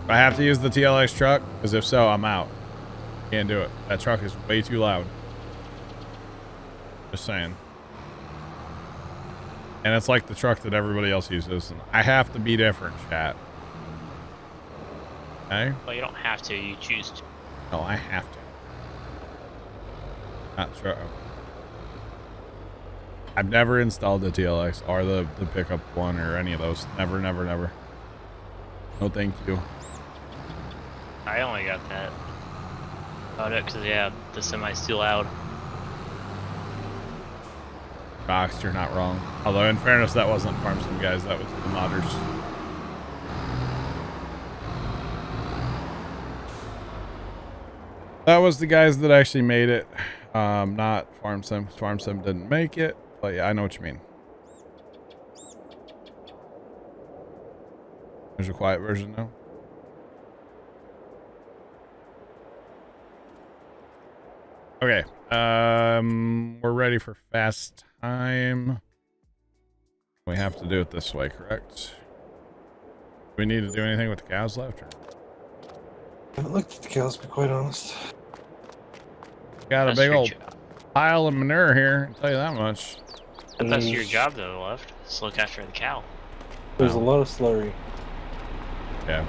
I have to use the TLX truck, because if so, I'm out. Can't do it. That truck is way too loud. Just saying. And it's like the truck that everybody else uses. And I have to be different, chat. Okay? Well, you don't have to. You choose to. No, I have to. Not sure. I've never installed the TLX or the pickup one or any of those. Never, never, never. No, thank you. I only got that. Got it because, yeah, the semi's too loud. Box, you're not wrong. Although, in fairness, that wasn't Farm Sim guys. That was the modders. That was the guys that actually made it. Not Farm Sim. Farm Sim didn't make it. But yeah, I know what you mean. There's a quiet version now. Okay. We're ready for fast time. We have to do it this way, correct? Do we need to do anything with the cows left? Or? I haven't looked at the cows, to be quite honest. Got That's a big your old pile of manure here, I'll tell you that much. But that's your job, though, left. Just look after the cow. There's a lot of slurry. Yeah.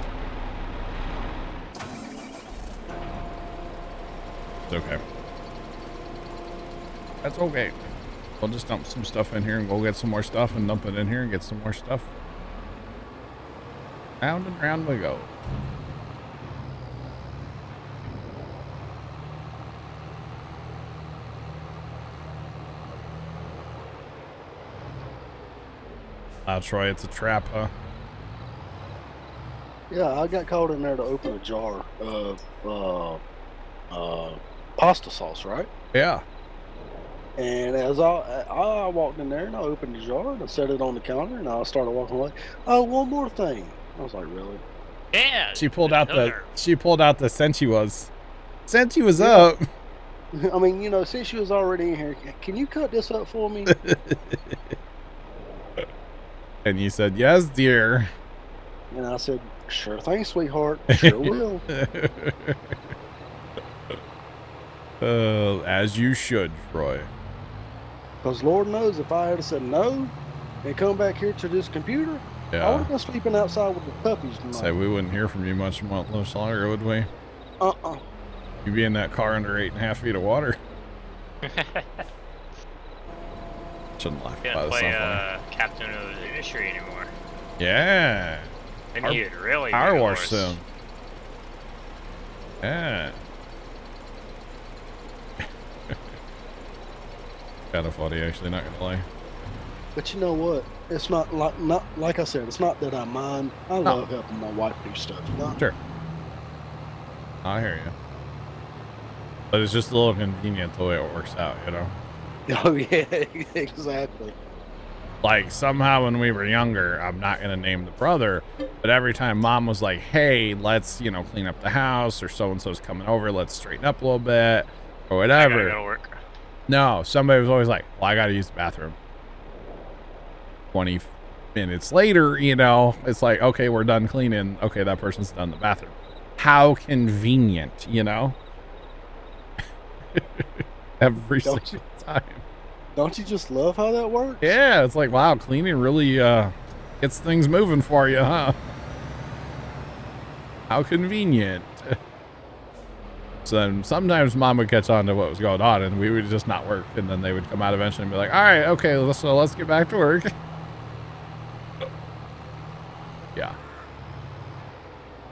It's okay. That's okay. We'll just dump some stuff in here and go get some more stuff and dump it in here and get some more stuff. Round and round we go. Troy, it's a trap, huh? Yeah, I got called in there to open a jar of pasta sauce, right? Yeah. And as I walked in there and I opened the jar and I set it on the counter and I started walking away. Oh, one more thing. I was like, really? Yeah. She pulled out the since she was up. I mean, you know, since she was already in here, can you cut this up for me? And you said, yes, dear. And I said, sure thing, sweetheart. Sure will. As you should, Troy. Because Lord knows if I had said no and come back here to this computer, I would have been sleeping outside with the puppies tonight. Say, we wouldn't hear from you much longer, would we? You'd be in that car under 8.5 feet of water. Shouldn't laugh about this. Play Captain of the Industry anymore. Yeah. And you'd really Power Wash soon. Yeah. Kind of funny, actually, not gonna lie. But you know what? It's not like I said. It's not that I mind. I love helping my wife do stuff. You know? Sure. I hear you. But it's just a little convenient the way it works out, you know? Oh, yeah, exactly. Like, somehow when we were younger, I'm not going to name the brother, but every time mom was like, hey, let's, you know, clean up the house, or so-and-so's coming over, let's straighten up a little bit, or whatever. I gotta go to work. No, somebody was always like, well, I got to use the bathroom. 20 minutes later, you know, it's like, okay, we're done cleaning. Okay, that person's done the bathroom. How convenient, you know? Every single time. Don't you just love how that works? Yeah, it's like, wow, cleaning really gets things moving for you, huh? How convenient. So then sometimes mom would catch on to what was going on and we would just not work, and then they would come out eventually and be like, all right, okay, let's get back to work. Yeah.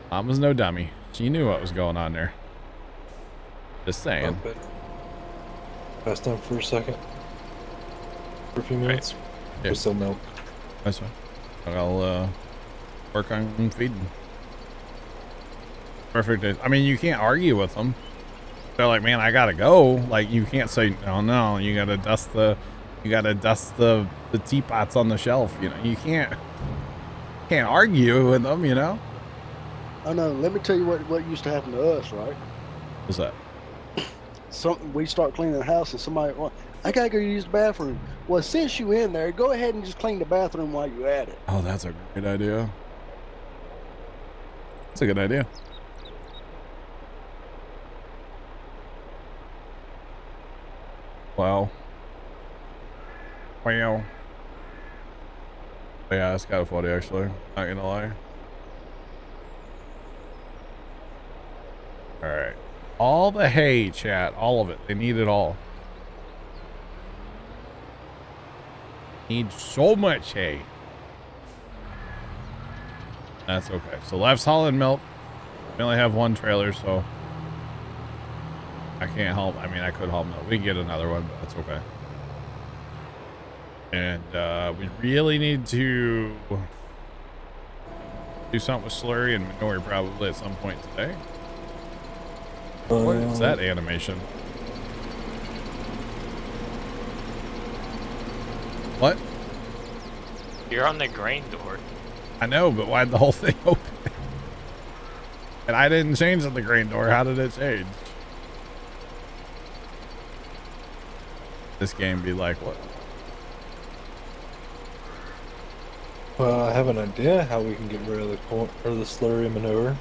Mom was no dummy. She knew what was going on there. Just saying. Fast time for a second. For a few minutes. Yeah. With some milk. That's fine. I'll work on feeding. Perfect. I mean, you can't argue with them. They're like, man, I gotta go. Like, you can't say, no, you gotta dust the teapots on the shelf. You know, you can't argue with them, you know? I know. Let me tell you what used to happen to us, right? What's that? We start cleaning the house and somebody, well, I gotta go use the bathroom. Well, since you in there, go ahead and just clean the bathroom while you're at it. Oh, that's a great idea. That's a good idea. Wow. Wow. Yeah, that's kind of funny, actually. Not gonna lie. All right. All the hay, chat. All of it. They need it all. Need so much hay. That's okay. So left's hauling milk. We only have one trailer, so I can't haul. I mean, I could haul milk. We can get another one, but that's okay. And we really need to do something with slurry and manure probably at some point today. What is that animation? What? You're on the grain door. I know, but why'd the whole thing open? And I didn't change the grain door. How did it change? This game be like, what? Well, I have an idea how we can get rid of the corn or the slurry manure.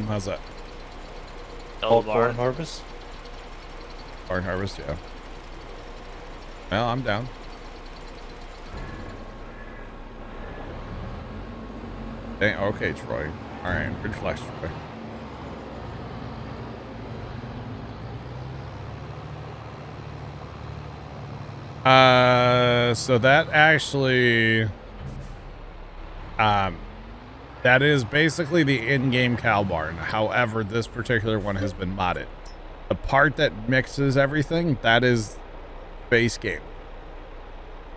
How's that? Double Corn barn. harvest. Barn harvest, yeah. Well, I'm down. Dang, okay, Troy. All right, good flex, Troy. So that actually, that is basically the in-game cow barn. However, this particular one has been modded. The part that mixes everything, that is base game.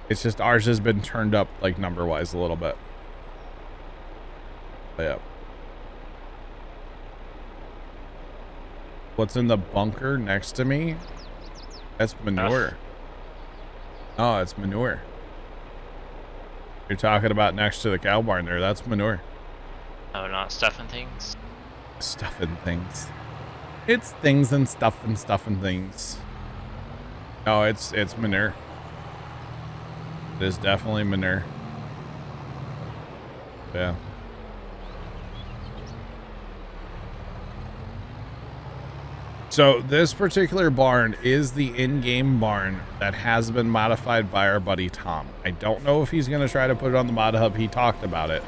It's just ours has been turned up like number-wise a little bit. But yeah. What's in the bunker next to me? That's manure. Oh, it's manure. You're talking about next to the cow barn there. That's manure. Oh, not stuffing things. Stuffing things. It's things and stuff and things. No, it's manure. It is definitely manure. Yeah. So this particular barn is the in-game barn that has been modified by our buddy Tom. I don't know if he's going to try to put it on the mod hub. He talked about it,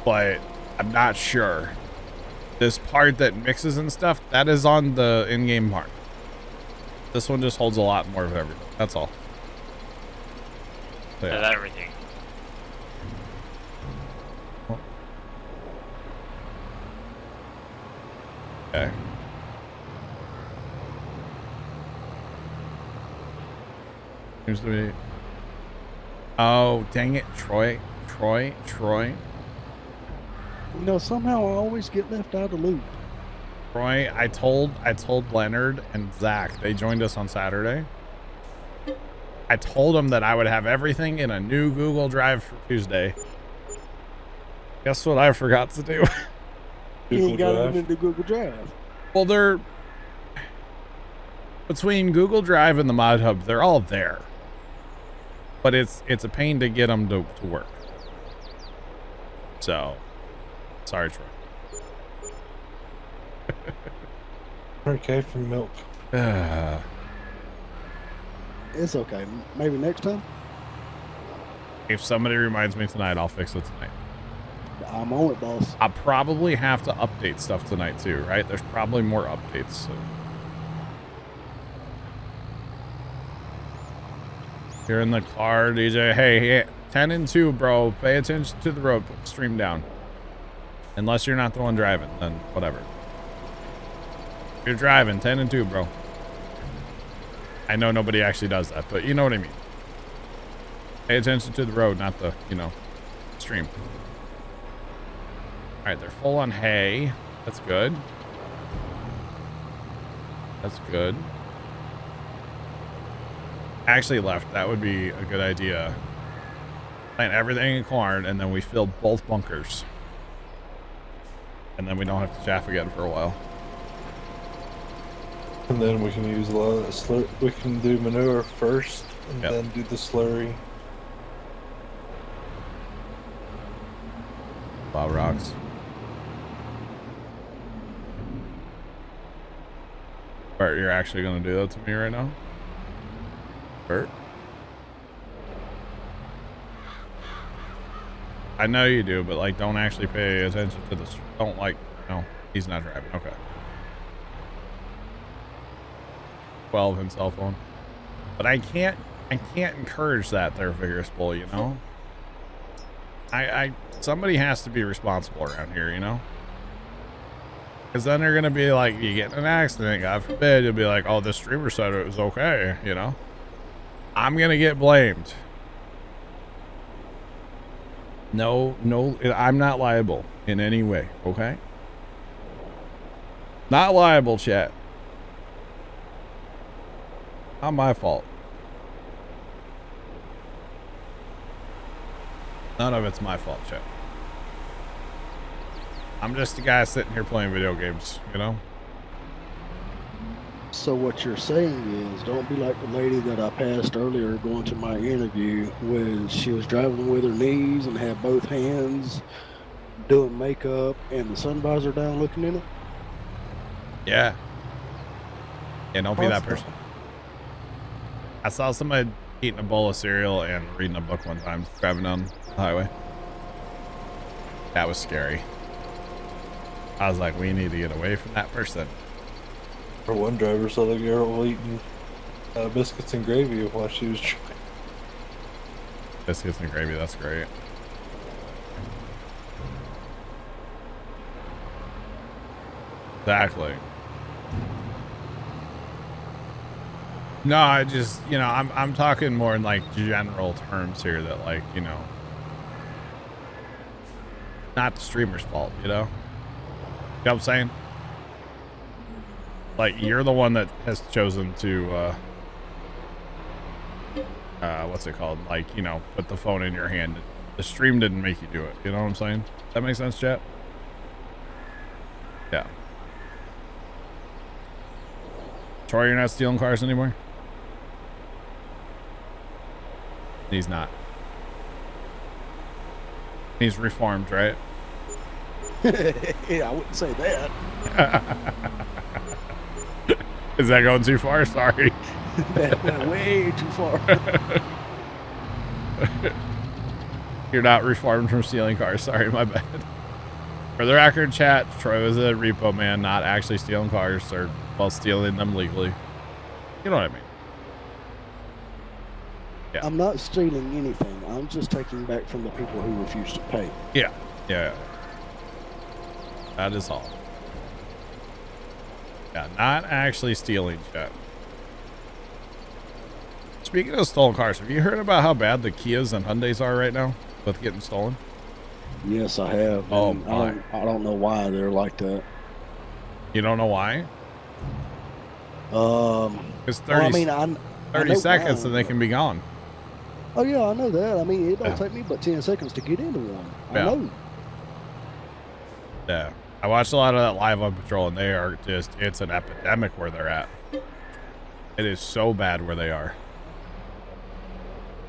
but I'm not sure. This part that mixes and stuff, that is on the in-game barn. This one just holds a lot more of everything. That's all. So, yeah. Does everything. Okay. Here's the. Oh, dang it, Troy. You know, somehow I always get left out of the loop. Troy, I told Leonard and Zach, they joined us on Saturday. I told them that I would have everything in a new Google Drive for Tuesday. Guess what I forgot to do? You ain't got it in the Google Drive. Well, they're between Google Drive and the mod hub, they're all there. But it's a pain to get them to work. So, sorry, Troy. Okay, for milk. It's okay. Maybe next time. If somebody reminds me tonight, I'll fix it tonight. I'm on it, boss. I'll probably have to update stuff tonight too, right? There's probably more updates. So. You're in the car, DJ. Hey, 10 and 2, bro. Pay attention to the road. Put the stream down. Unless you're not the one driving, then whatever. If you're driving, 10 and 2, bro. I know nobody actually does that, but you know what I mean. Pay attention to the road, not the, stream. All right, they're full on hay. That's good. That's good. Actually left. That would be a good idea. Plant everything in corn, and then we fill both bunkers. And then we don't have to chaff again for a while. And then we can use a lot of that slurry. We can do manure first, and Yep. then do the slurry. Wow, rocks. Bert, you're actually gonna do that to me right now? Bert? I know you do, but like, don't actually pay attention to this. Don't like, no, he's not driving. Okay. 12 and cell phone. But I can't encourage that there, Vigorous Bull, you know? Somebody has to be responsible around here, you know? Because then they're going to be like, you get in an accident, God forbid, you'll be like, oh, the streamer said it was okay, you know? I'm going to get blamed. No, I'm not liable in any way, okay? Not liable, chat. Not my fault. None of it's my fault, chat. I'm just a guy sitting here playing video games, you know? So what you're saying is, don't be like the lady that I passed earlier going to my interview, when she was driving with her knees and had both hands doing makeup and the sun visor down looking in it. Yeah. Yeah, don't be that person. I saw somebody eating a bowl of cereal and reading a book one time, driving down the highway. That was scary. I was like, we need to get away from that person. Or one driver saw the girl eating biscuits and gravy while she was driving. Biscuits and gravy, that's great. Exactly. No, I just, you know, I'm talking more in like general terms here, that like, you know, not the streamer's fault, you know? You know what I'm saying? Like, you're the one that has chosen to, what's it called? Like, you know, put the phone in your hand. The stream didn't make you do it. You know what I'm saying? Does that make sense, chat? Yeah. Troy, you're not stealing cars anymore? He's not. He's reformed, right? Yeah, I wouldn't say that. Is that going too far? Sorry. That went way too far. You're not reformed from stealing cars. Sorry, my bad. For the record, chat, Troy was a repo man, not actually stealing cars, or, well, stealing them legally. You know what I mean? Yeah. I'm not stealing anything. I'm just taking back from the people who refuse to pay. Yeah. Yeah. That is all. Yeah, not actually stealing, chat. Speaking of stolen cars, have you heard about how bad the Kias and Hyundais are right now with getting stolen? Yes, I have. Oh, I don't know why they're like that. You don't know why? It's 30, well, I mean, 30 seconds and they can be gone. Oh, yeah, I know that. I mean, it don't take me but 10 seconds to get into one. I know. Yeah. I watched a lot of that live on patrol, and they are just, it's an epidemic where they're at. It is so bad where they are.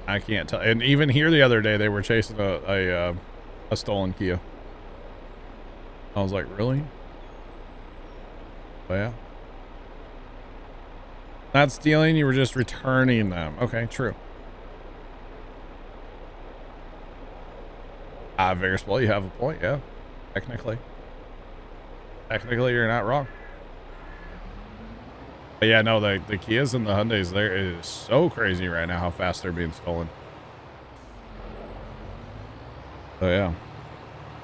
I can't tell. And even here the other day, they were chasing a stolen Kia. I was like, really? Oh, yeah. Not stealing, you were just returning them. Okay, true. Vigorous, well, you have a point, yeah. Technically. Technically, you're not wrong. But yeah, no, the Kias and the Hyundais, there is so crazy right now how fast they're being stolen. So yeah.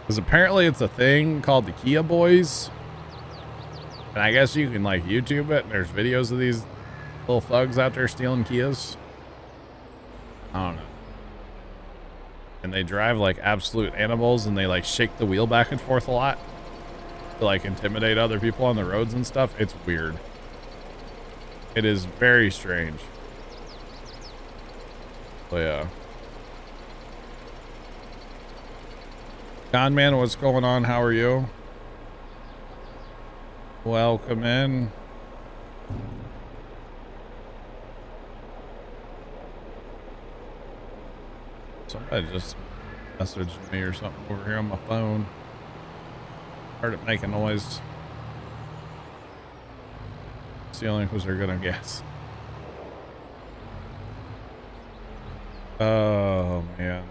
Because apparently it's a thing called the Kia Boys. And I guess you can like YouTube it, and there's videos of these little thugs out there stealing Kias. I don't know. And they drive like absolute animals, and they like shake the wheel back and forth a lot to like intimidate other people on the roads and stuff. It's weird. It is very strange. So yeah. Conman, what's going on? How are you? Welcome in. Somebody just messaged me or something over here on my phone. Heard it make a noise. stealing because they're good on gas. Oh, man.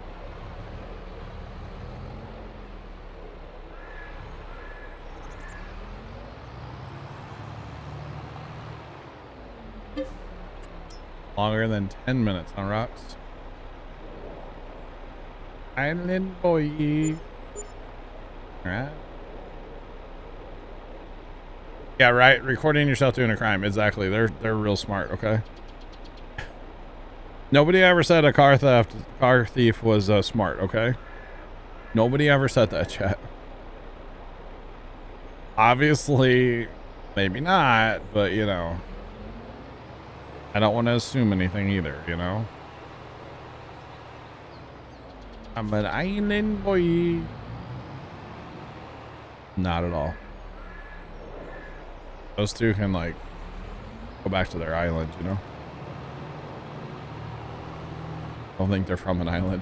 Longer than 10 minutes on rocks. Island boy. Alright. Yeah, right. Recording yourself doing a crime. Exactly. They're real smart, okay? Nobody ever said a car thief was smart, okay? Nobody ever said that, chat. Obviously, maybe not, but you know, I don't want to assume anything either, you know? I'm an island boy. Not at all. Those two can, like, go back to their island, you know? I don't think they're from an island.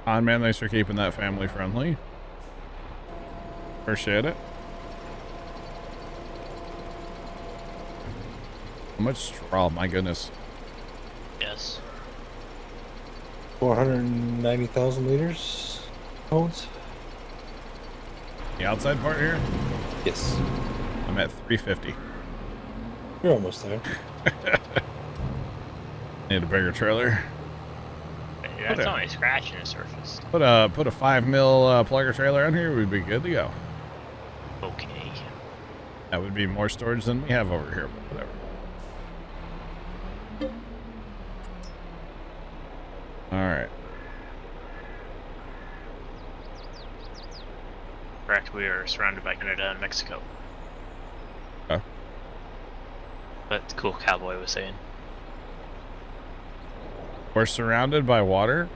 Man, thanks for keeping that family friendly. Appreciate it. How much straw? My goodness. Yes. 490,000 liters. Holds. The outside part here? Yes. I'm at 350. You're almost there. Need a bigger trailer. That's only scratching the surface. Put a 5 mil plugger trailer on here. We'd be good to go. Okay. That would be more storage than we have over here, but whatever. All right. Correct. We are surrounded by Canada and Mexico. Okay. But the cool cowboy was saying. We're surrounded by water.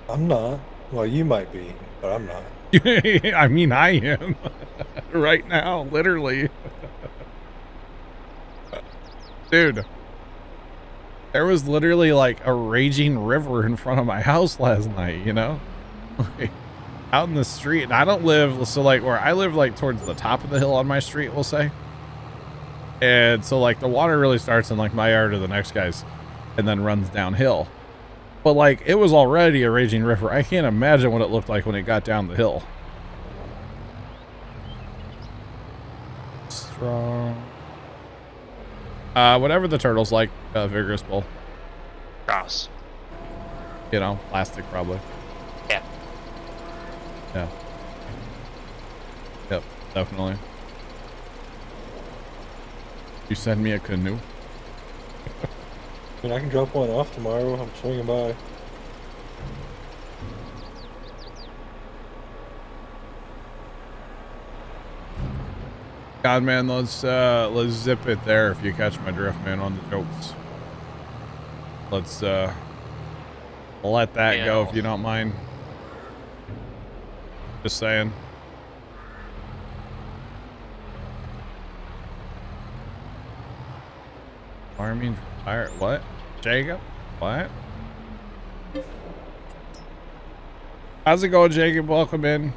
I'm not. Well, you might be, but I'm not. I mean, I am right now, literally. Dude, there was literally like a raging river in front of my house last night, you know? Like, out in the street. And I don't live, so like where I live, like towards the top of the hill on my street, we'll say. And so like the water really starts in like my yard or the next guy's and then runs downhill. But like it was already a raging river. I can't imagine what it looked like when it got down the hill. Strong. Whatever the turtles like, vigorous bull. Cross. You know, plastic probably. Yeah. Yeah. Yep, definitely. You send me a canoe? I mean, I can drop one off tomorrow. I'm swinging by. God, man, let's zip it there if you catch my drift, man, on the jokes. Let's let that go if you don't mind. Just saying. Farming fire. What? Jacob? What? How's it going, Jacob? Welcome in.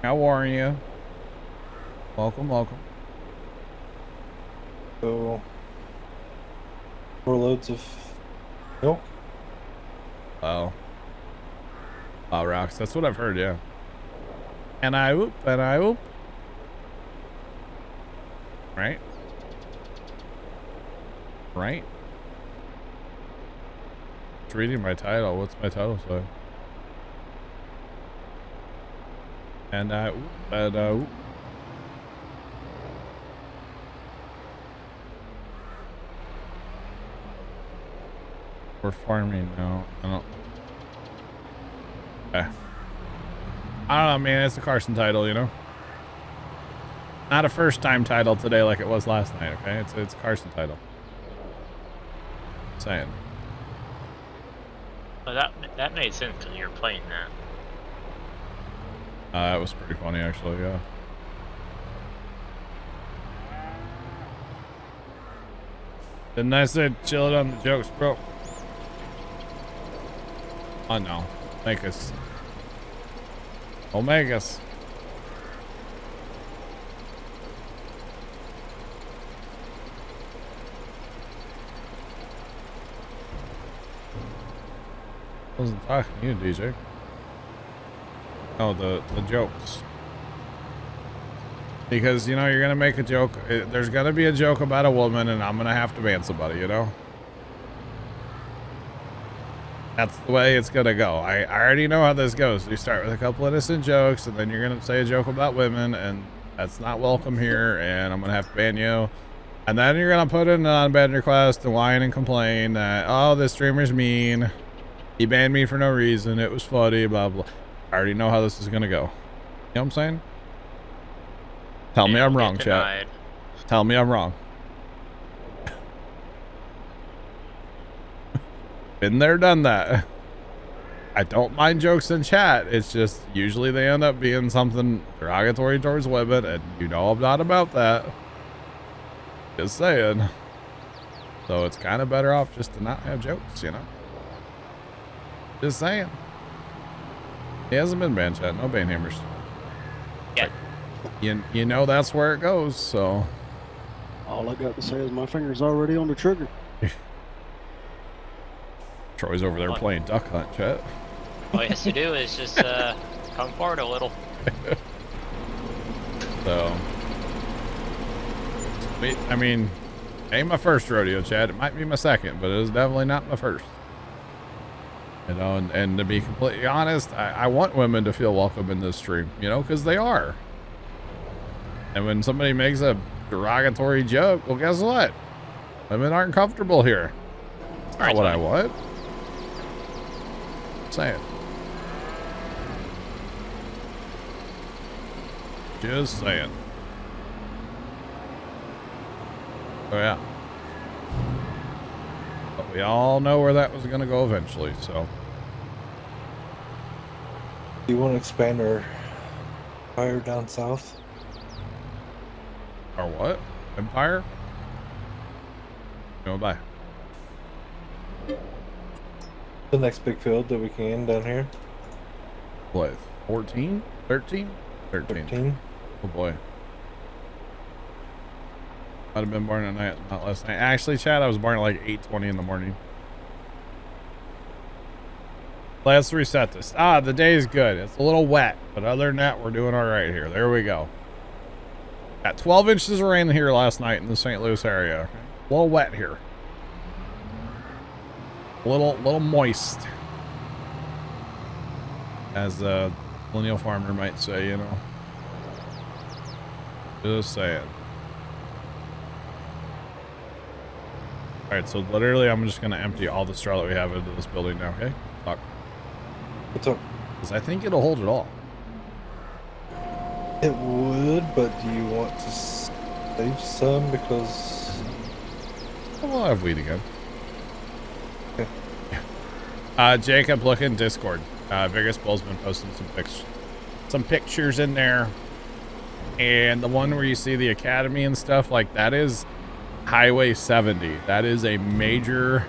How are you? Welcome, welcome. So, 4 loads of milk. Wow. Wow, rocks. That's what I've heard, yeah. And I whoop, and I whoop. Right? Right? It's reading my title. What's my title say? And I whoop, and I whoop. We're farming now. I don't. Okay. I don't know, man. It's a Carson title, you know. Not a first-time title today like it was last night. Okay, it's a Carson title. Saying. Well, that made sense when you were playing that. That was pretty funny, actually. Yeah. Didn't I say chill it on the jokes, bro? Oh no, make us. Omegas. I wasn't talking to you, DJ. Oh, the jokes. Because, you know, you're going to make a joke. There's going to be a joke about a woman, and I'm going to have to ban somebody, you know? That's the way it's going to go. I already know how this goes. You start with a couple innocent jokes, and then you're going to say a joke about women, and that's not welcome here, and I'm going to have to ban you. And then you're going to put in an unban request to whine and complain that, oh, this streamer's mean. He banned me for no reason. It was funny, blah, blah. I already know how this is going to go. You know what I'm saying? Tell me I'm wrong, chat. Tell me I'm wrong. Been there, done that. I don't mind jokes in chat. It's just usually they end up being something derogatory towards women, and you know I'm not about that. Just saying. So it's kind of better off just to not have jokes, you know? Just saying. He hasn't been banned, chat. No ban hammers. Yeah. You know that's where it goes, so. All I got to say is my finger's already on the trigger. Troy's over there playing duck hunt, chat. All you have to do is just come forward a little. So. I mean, ain't my first rodeo, chat. It might be my second, but it is definitely not my first. You know, and to be completely honest, I want women to feel welcome in this stream, you know, because they are. And when somebody makes a derogatory joke, well, guess what? Women aren't comfortable here. That's not what I want. Saying. Just saying. Oh, yeah. But we all know where that was going to go eventually, so. Do you want to expand our fire down south? Our what? Empire? Go by. The next big field that we can down here. What? 14? 13? 13. Oh boy. I'd have been born at night, not last night. Actually, Chad, I was born at like 8:20 in the morning. Let's reset this. Ah, the day is good. It's a little wet, but other than that, we're doing all right here. There we go. Got 12 inches of rain here last night in the St. Louis area. A little wet here. A little moist. As a millennial farmer might say, you know. Just saying. Alright, so literally I'm just going to empty all the straw that we have into this building now, okay? Talk. What's up? Because I think it'll hold it all. It would, but do you want to save some because... We'll have weed again. Okay. Jacob, look in Discord. Vegas Bull's been posting some pictures in there. And the one where you see the academy and stuff, like that is Highway 70. That is a major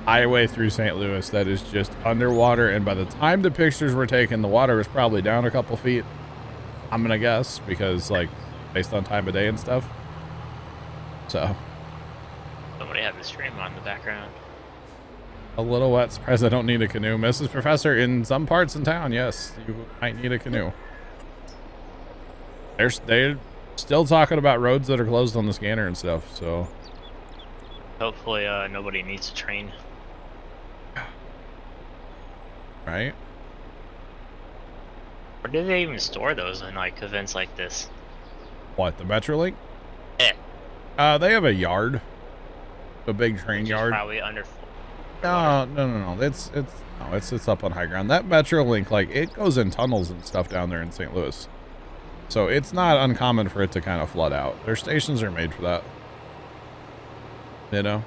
highway through St. Louis that is just underwater. And by the time the pictures were taken, the water was probably down a couple feet. I'm gonna guess, because like based on time of day and stuff. So Somebody having a stream on in the background. a little wet. Surprised I don't need a canoe. Mrs. Professor, in some parts in town, yes, you might need a canoe. They're still talking about roads that are closed on the scanner and stuff, so. Hopefully nobody needs to train. Right? Where do they even store those in like events like this? What, the Metrolink? Yeah. They have a yard. A big train yard. Probably under. No. It's up on high ground. That Metrolink, like, it goes in tunnels and stuff down there in St. Louis. So it's not uncommon for it to kind of flood out. Their stations are made for that. You know?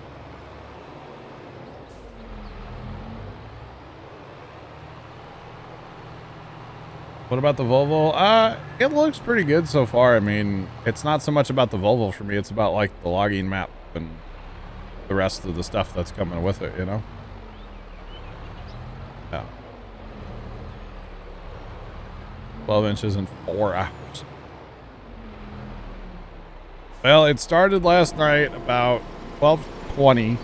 What about the Volvo? It looks pretty good so far. I mean, it's not so much about the Volvo for me. It's about like the logging map and the rest of the stuff that's coming with it, you know? 12 inches in 4 hours. Well, it started last night about 12:20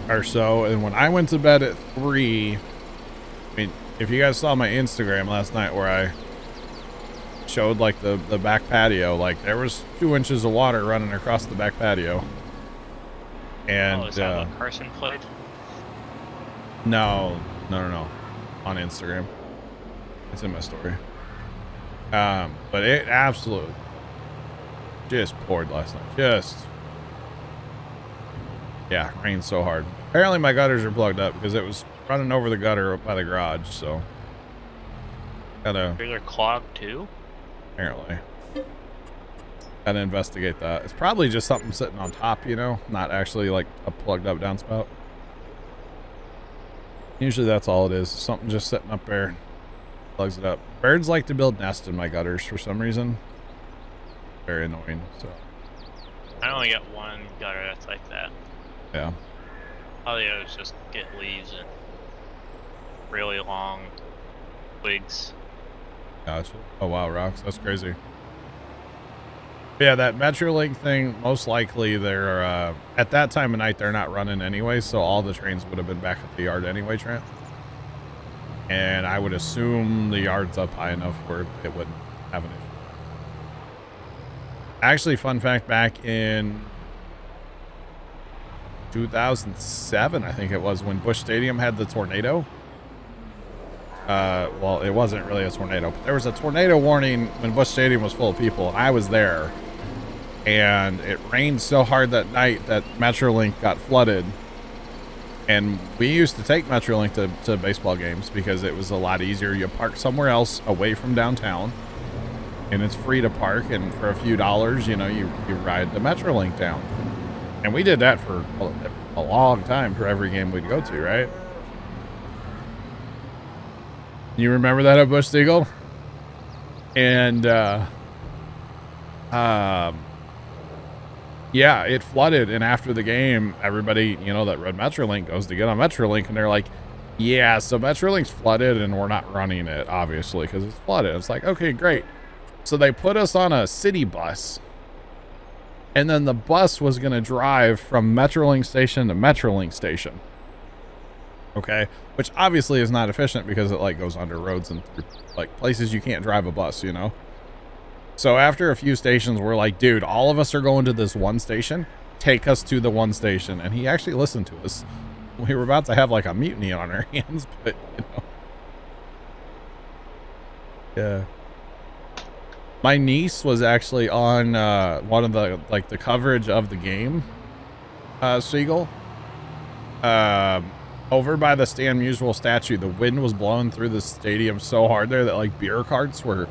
or so, and when I went to bed at 3, I mean, if you guys saw my Instagram last night where I showed like the back patio, like there was 2 inches of water running across the back patio. And is that what Carson played? No, on Instagram. It's in my story. But it absolutely just poured last night. Yeah, rained so hard. Apparently my gutters are plugged up because it was running over the gutter by the garage, so They're clogged too? apparently gotta investigate that. It's probably just something sitting on top, you know, not actually like a plugged up downspout. Usually that's all it is. Something just sitting up there plugs it up. Birds like to build nests in my gutters for some reason. Very annoying. So I only got one gutter that's like that. yeah. All the others just get leaves and really long twigs. Gotcha. Oh wow, rocks. That's crazy. Yeah, that Metrolink thing, most likely they're at that time of night they're not running anyway, so all the trains would have been back at the yard anyway, Trent. And I would assume the yard's up high enough where it wouldn't have an issue. Actually, fun fact, back in 2007, I think it was, when Busch Stadium had the tornado. Well, it wasn't really a tornado, but there was a tornado warning when Busch Stadium was full of people, and I was there. And it rained so hard that night that Metrolink got flooded. And we used to take Metrolink to baseball games because it was a lot easier. You park somewhere else away from downtown, and it's free to park, and for a few dollars, you know, you ride the Metrolink down. And we did that for a long time for every game we'd go to, right? You remember that at Busch Siegel? And yeah, it flooded, and after the game, everybody, you know, that rode Metrolink goes to get on Metrolink, and they're like, yeah, so Metrolink's flooded, and we're not running it, obviously, because it's flooded. It's like, okay, great. So they put us on a city bus, and then the bus was going to drive from Metrolink station to Metrolink station. Okay, which obviously is not efficient because it like goes under roads and through, like, places you can't drive a bus, you know. So after a few stations, we're like, dude, all of us are going to this one station. Take us to the one station. And he actually listened to us. We were about to have like a mutiny on our hands, but you know. Yeah. My niece was actually on one of the like the coverage of the game. Siegel. Over by the Stan Musial statue, the wind was blowing through the stadium so hard there that like beer carts were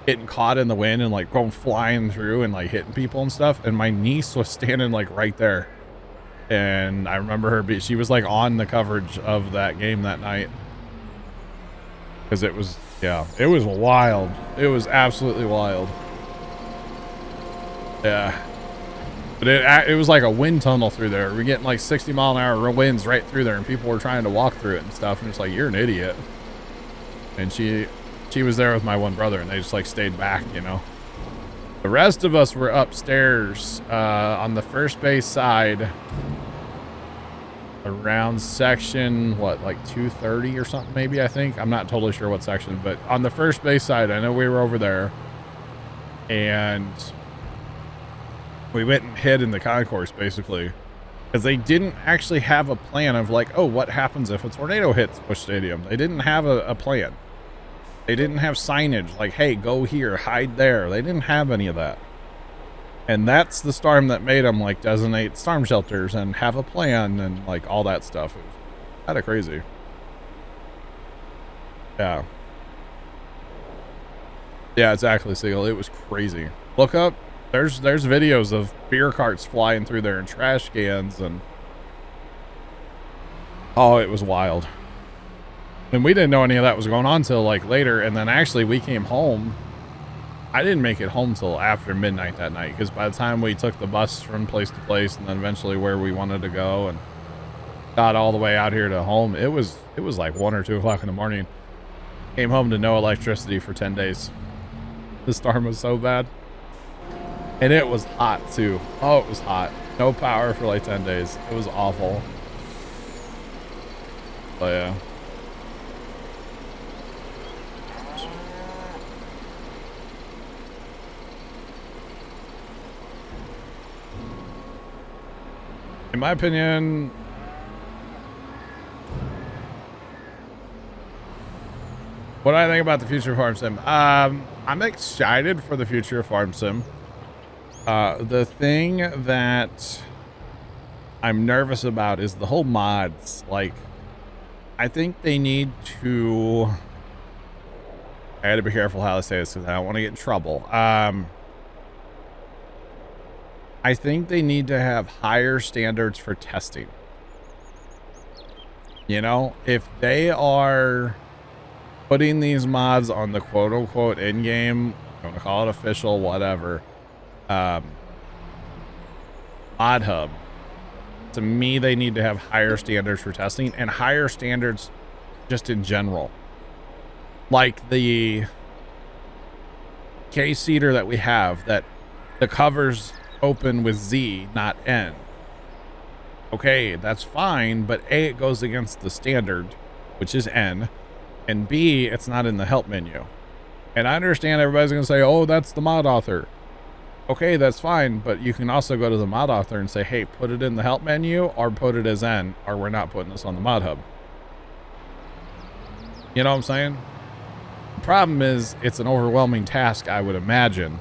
getting caught in the wind and like going flying through and like hitting people and stuff. And my niece was standing like right there. And I remember her, she was like on the coverage of that game that night. Because it was, yeah, it was wild. It was absolutely wild. Yeah. But it was like a wind tunnel through there. We're getting like 60-mile-an-hour winds right through there, and people were trying to walk through it and stuff. And it's like, you're an idiot. And she was there with my one brother, and they just like stayed back, you know. The rest of us were upstairs on the first base side around section, what, like 230 or something, maybe, I think. I'm not totally sure what section, but on the first base side, I know we were over there. And we went and hid in the concourse, basically, because they didn't actually have a plan of like, oh, what happens if a tornado hits Busch Stadium? They didn't have a plan. They didn't have signage like, hey, go here, hide there. They didn't have any of that. And that's the storm that made them like designate storm shelters and have a plan and like all that stuff. It was kind of crazy. Yeah. Yeah, exactly, Siegel. It was crazy. Look up. There's videos of beer carts flying through there and trash cans, and oh, it was wild. And we didn't know any of that was going on till like later. And then actually we came home. I didn't make it home till after midnight that night, because by the time we took the bus from place to place and then eventually where we wanted to go and got all the way out here to home, it was like 1 or 2 o'clock in the morning. Came home to no electricity for 10 days. The storm was so bad. And it was hot too. Oh, it was hot. No power for like 10 days. It was awful. But yeah. In my opinion, what do I think about the future of Farm Sim? I'm excited for the future of Farm Sim. The thing that I'm nervous about is the whole mods. Like, I think they need to... I gotta be careful how I say this because I don't want to get in trouble. I think they need to have higher standards for testing. You know, if they are putting these mods on the quote-unquote in-game, I'm gonna call it official, whatever, mod hub, to me, they need to have higher standards for testing and higher standards just in general. Like the case seater that we have, that the covers open with Z, not N. Okay, that's fine, but A, it goes against the standard, which is N, and B, it's not in the help menu. And I understand everybody's gonna say, oh, that's the mod author. Okay, that's fine, but you can also go to the mod author and say, hey, put it in the help menu or put it as N, or we're not putting this on the mod hub. You know what I'm saying? The problem is it's an overwhelming task, I would imagine,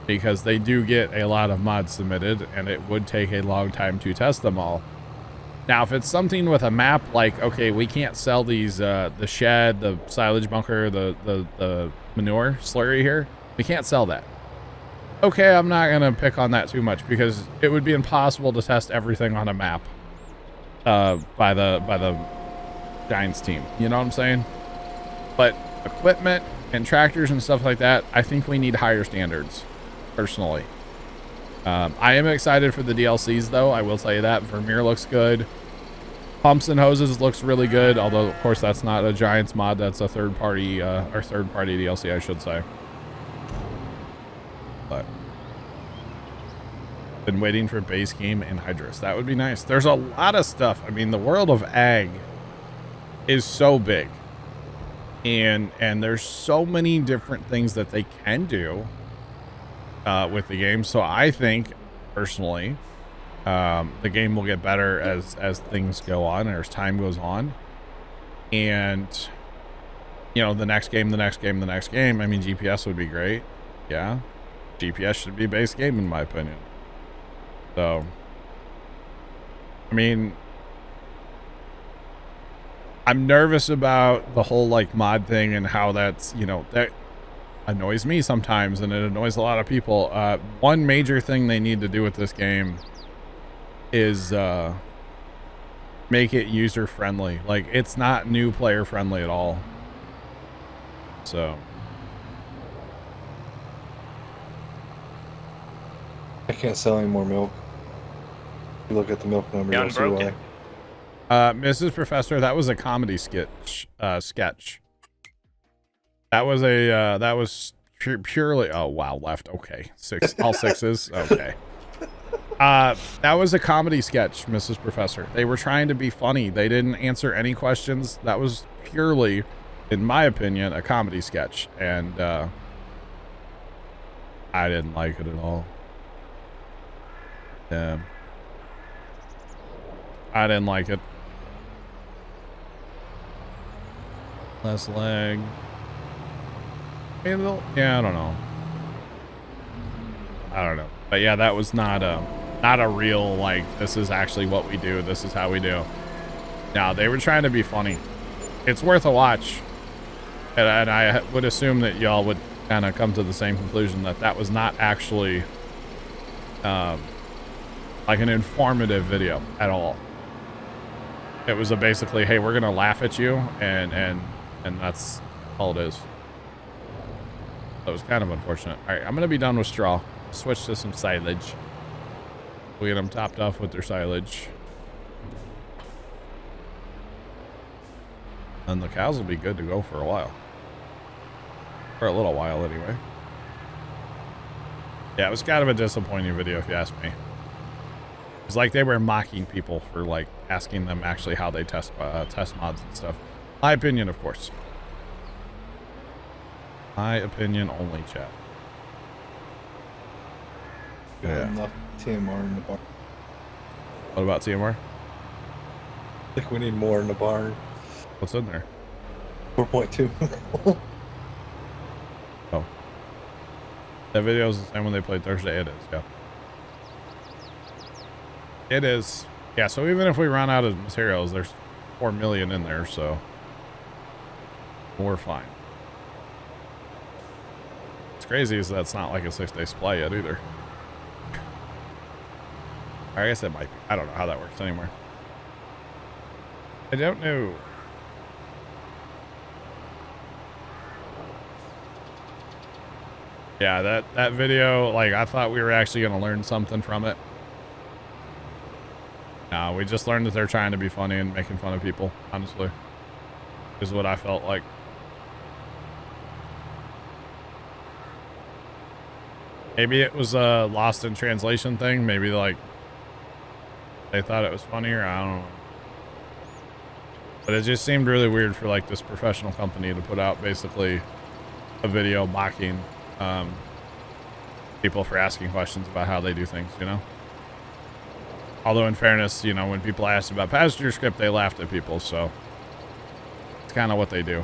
because they do get a lot of mods submitted and it would take a long time to test them all. Now, if it's something with a map like, okay, we can't sell these, the shed, the silage bunker, the manure slurry here, we can't sell that. Okay, I'm not going to pick on that too much because it would be impossible to test everything on a map by the Giants team. You know what I'm saying? But equipment and tractors and stuff like that, I think we need higher standards, personally. I am excited for the DLCs, though. I will tell you that. Vermeer looks good. Pumps and Hoses looks really good, although, of course, that's not a Giants mod. That's a third-party DLC, I should say. But been waiting for base game and Hydrus. That would be nice. There's a lot of stuff. I mean, the world of ag is so big, and there's so many different things that they can do with the game. So I think personally, the game will get better as things go on and as time goes on, and you know, the next game. I mean, GPS would be great. Yeah. GPS should be base game in my opinion. So, I mean, I'm nervous about the whole like mod thing and how that's, you know, that annoys me sometimes and it annoys a lot of people. One major thing they need to do with this game is make it user friendly. Like, it's not new player friendly at all. So I can't sell any more milk. You look at the milk number, you'll see why. Mrs. Professor, that was a comedy sketch. That was a that was purely. Oh wow, left. Okay, all sixes. Okay. That was a comedy sketch, Mrs. Professor. They were trying to be funny. They didn't answer any questions. That was purely, in my opinion, a comedy sketch, and I didn't like it at all. Yeah. I didn't like it. Less leg. Yeah, I don't know. But yeah, that was not a real, like, this is actually what we do. This is how we do. No, they were trying to be funny. It's worth a watch. And I would assume that y'all would kind of come to the same conclusion that that was not actually like an informative video at all. It was basically, hey, we're gonna laugh at you, and that's all it is. That was kind of unfortunate. All right, I'm gonna be done with straw. Switch to some silage. We'll get them topped off with their silage. And the cows will be good to go for a while. For a little while, anyway. Yeah, it was kind of a disappointing video, if you ask me. It's like they were mocking people for, like, asking them actually how they test mods and stuff. My opinion, of course. My opinion only, chat. Yeah. Enough TMR in the barn. What about TMR? I think we need more in the barn. What's in there? 4.2. Oh. That video is the same when they played Thursday. It is, yeah. It is. Yeah, so even if we run out of materials, there's 4 million in there, so we're fine. What's crazy is that's not like a 6-day supply yet either. I guess it might be. I don't know how that works anymore. I don't know. Yeah, that video, like, I thought we were actually going to learn something from it. No, we just learned that they're trying to be funny and making fun of people, honestly. Is what I felt like. Maybe it was a lost in translation thing. Maybe, like, they thought it was funnier. I don't know. But it just seemed really weird for, like, this professional company to put out basically a video mocking people for asking questions about how they do things, you know? Although in fairness, you know, when people asked about passenger script, they laughed at people, so it's kind of what they do.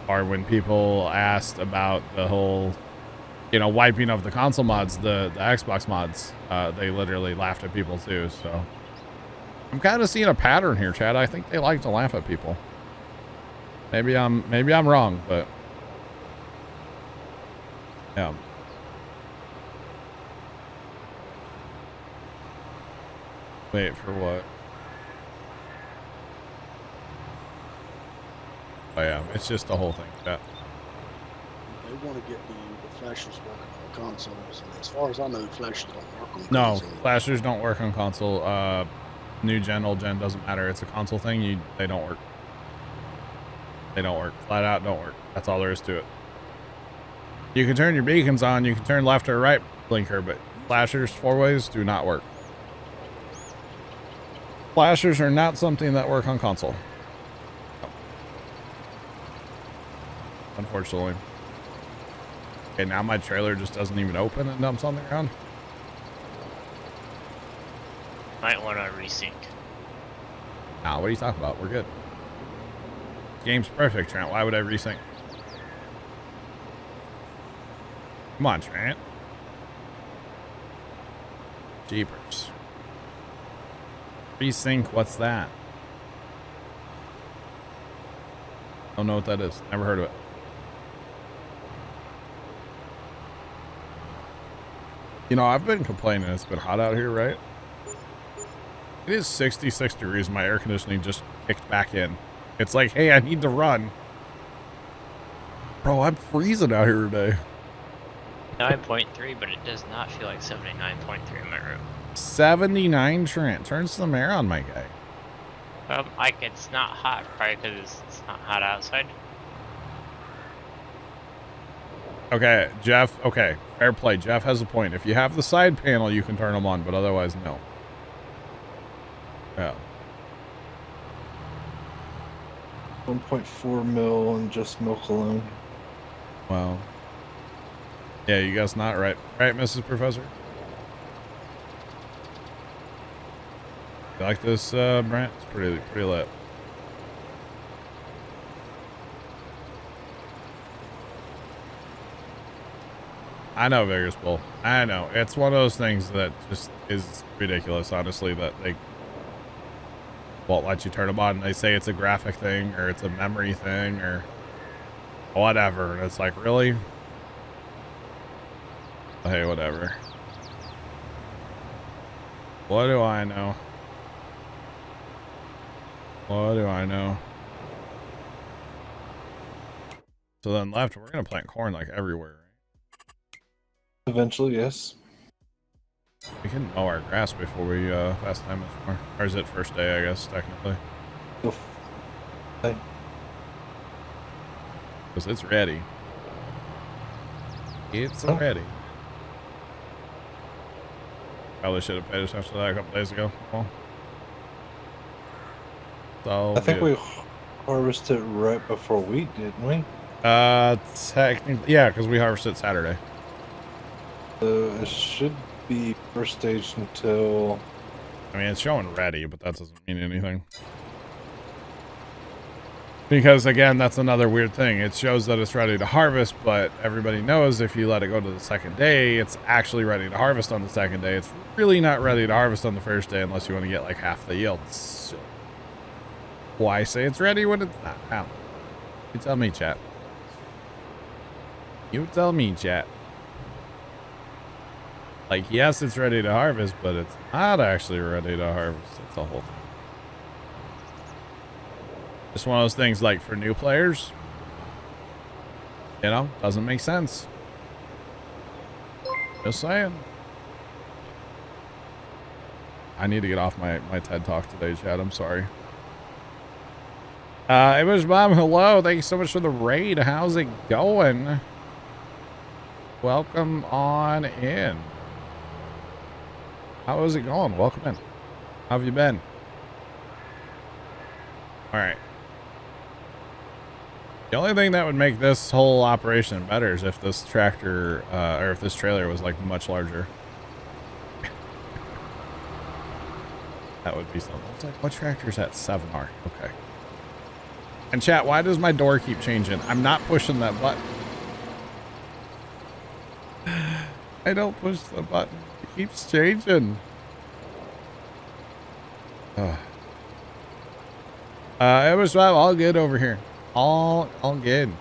Or when people asked about the whole, you know, wiping of the console mods, the Xbox mods, they literally laughed at people too, so. I'm kind of seeing a pattern here, Chad. I think they like to laugh at people. Maybe I'm wrong, but yeah. Wait for what? Oh yeah, it's just the whole thing. Yeah. They want to get the flashers working on consoles, and as far as I know, flashers don't work on No, consoles. flashers don't work on console. New gen, old gen, doesn't matter. It's a console thing. They don't work. They don't work. Flat out don't work. That's all there is to it. You can turn your beacons on. You can turn left or right blinker, but flashers 4-ways do not work. Flashers are not something that work on console. Unfortunately. Okay, now my trailer just doesn't even open and dumps on the ground. Might want to resync. Nah, what are you talking about? We're good. Game's perfect, Trent. Why would I resync? Come on, Trent. Jeepers. Resync, what's that? Don't know what that is. Never heard of it. You know, I've been complaining it's been hot out here, right? It is 66 degrees. My air conditioning just kicked back in. It's like, hey, I need to run. Bro, I'm freezing out here today. 9.3, but it does not feel like 79.3 in my room. 79, Trent. Turn some air on, my guy. Like, it's not hot, probably because it's not hot outside. Okay, Jeff. Okay, fair play. Jeff has a point. If you have the side panel, you can turn them on, but otherwise, no. Yeah. 1.4 mil on just milk alone. Well. Yeah, you guys not right. Right, Mrs. Professor? You like this, Brent? It's pretty lit. I know, Vegas Bull. I know. It's one of those things that just is ridiculous, honestly, that they won't let you turn them on. They say it's a graphic thing or it's a memory thing or whatever. And it's like, really? Hey, whatever. What do I know? What do I know? So then left, we're going to plant corn like everywhere. Eventually, yes. We can mow our grass before we last time this more. Or is it first day, I guess, technically? Hey. Because it's ready. It's Oh. ready. Probably should have paid attention to that a couple days ago. Well, so I think good. we harvested right before wheat, didn't we? Technically, yeah, because we harvested Saturday. It should be first stage until... I mean, it's showing ready, but that doesn't mean anything. Because, again, that's another weird thing. It shows that it's ready to harvest, but everybody knows if you let it go to the second day, it's actually ready to harvest on the second day. It's really not ready to harvest on the first day unless you want to get, like, half the yield. So, why say it's ready when it's not? How? You tell me, chat. You tell me, chat. Like, yes, it's ready to harvest, but it's not actually ready to harvest. It's a whole thing. Just one of those things, like, for new players, you know, doesn't make sense. Just saying. I need to get off my TED Talk today, Chad. I'm sorry. Image Bomb, hello. Thank you so much for the raid. How's it going? Welcome on in. How is it going? Welcome in. How have you been? All right. The only thing that would make this whole operation better is if this tractor, or if this trailer was like much larger. That would be something. It's like, what tractor's at 7R? Okay. And chat, why does my door keep changing? I'm not pushing that button. I don't push the button. It keeps changing. It was all good over here. All good.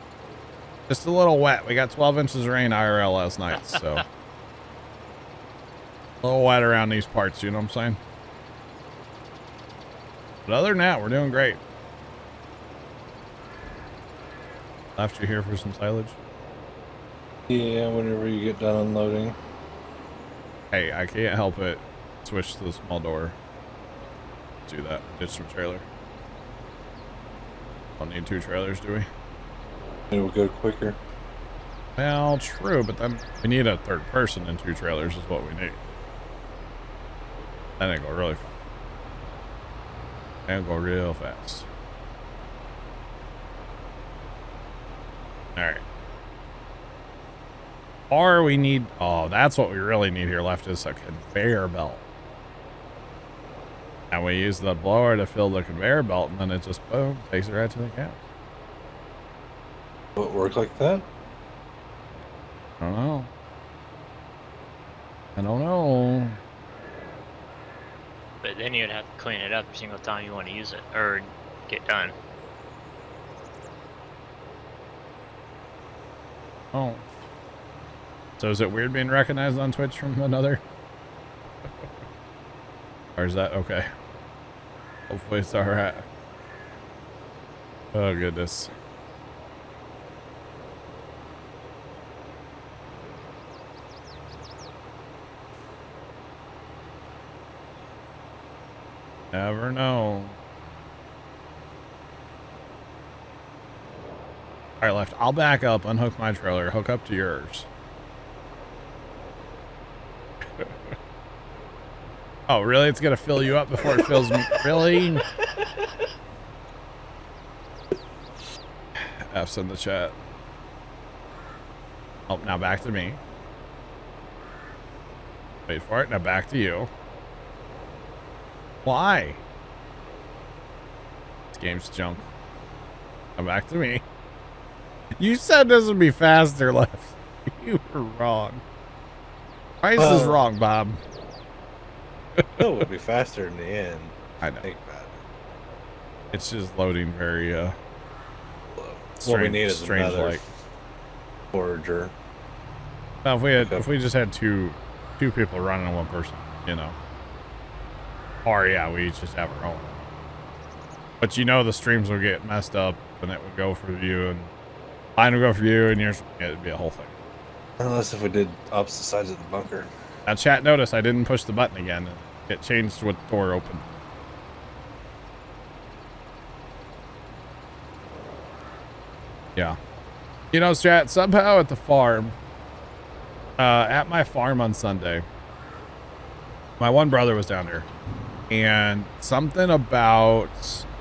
Just a little wet. We got 12 inches of rain IRL last night, so a little wet around these parts, you know what I'm saying? But other than that, we're doing great. Left you here for some silage? Yeah, whenever you get done unloading. Hey, I can't help it. Switch to the small door. Do that. Ditch some trailer. Don't need 2 trailers, do we? It will go quicker. Well, true, but then we need a third person and 2 trailers is what we need. Then it go really fast. And go real fast. Alright. Or we need... Oh, that's what we really need here left is a conveyor belt. And we use the blower to fill the conveyor belt, and then it just, boom, takes it right to the cow. Will it work like that? I don't know. I don't know. But then you'd have to clean it up every single time you want to use it or get done. Oh. So is it weird being recognized on Twitch from another? Or is that okay? Hopefully it's alright. Oh goodness. Never know. Alright, left. I'll back up, unhook my trailer, hook up to yours. Oh, really? It's gonna fill you up before it fills me? Really? F's in the chat. Oh, now back to me. Wait for it. Now back to you. Why? This game's junk. Now back to me. You said this would be faster, left. You were wrong. Price is wrong, Bob. No, it would be faster in the end. I know. Think about it. It's just loading very What we need is strange another like. forager. Now if we had Okay. if we just had two people running and 1 person, you know. Or yeah, we each just have our own. But you know the streams would get messed up and it would go for you and mine would go for you and yours it'd be a whole thing. Unless if we did opposite sides of the bunker. Now chat, notice I didn't push the button again. It changed with the door open. Yeah. You know, Strat, somehow at the farm, at my farm on Sunday, my one brother was down there, and something about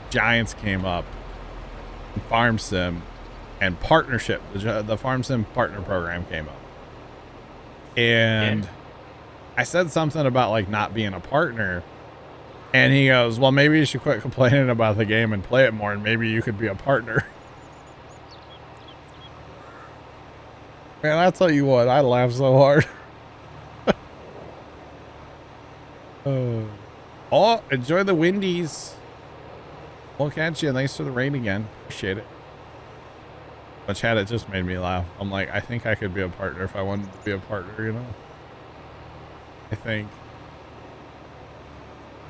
Giants came up, Farm Sim, and partnership. The Farm Sim partner program came up, and I said something about like not being a partner, and he goes, "Well, maybe you should quit complaining about the game and play it more, and maybe you could be a partner." Man, I tell you what, I laugh so hard. Oh, enjoy the Windies. We'll catch you. Thanks for the rain again. Appreciate it. But Chad, it just made me laugh. I'm like, I think I could be a partner if I wanted to be a partner, you know? I think.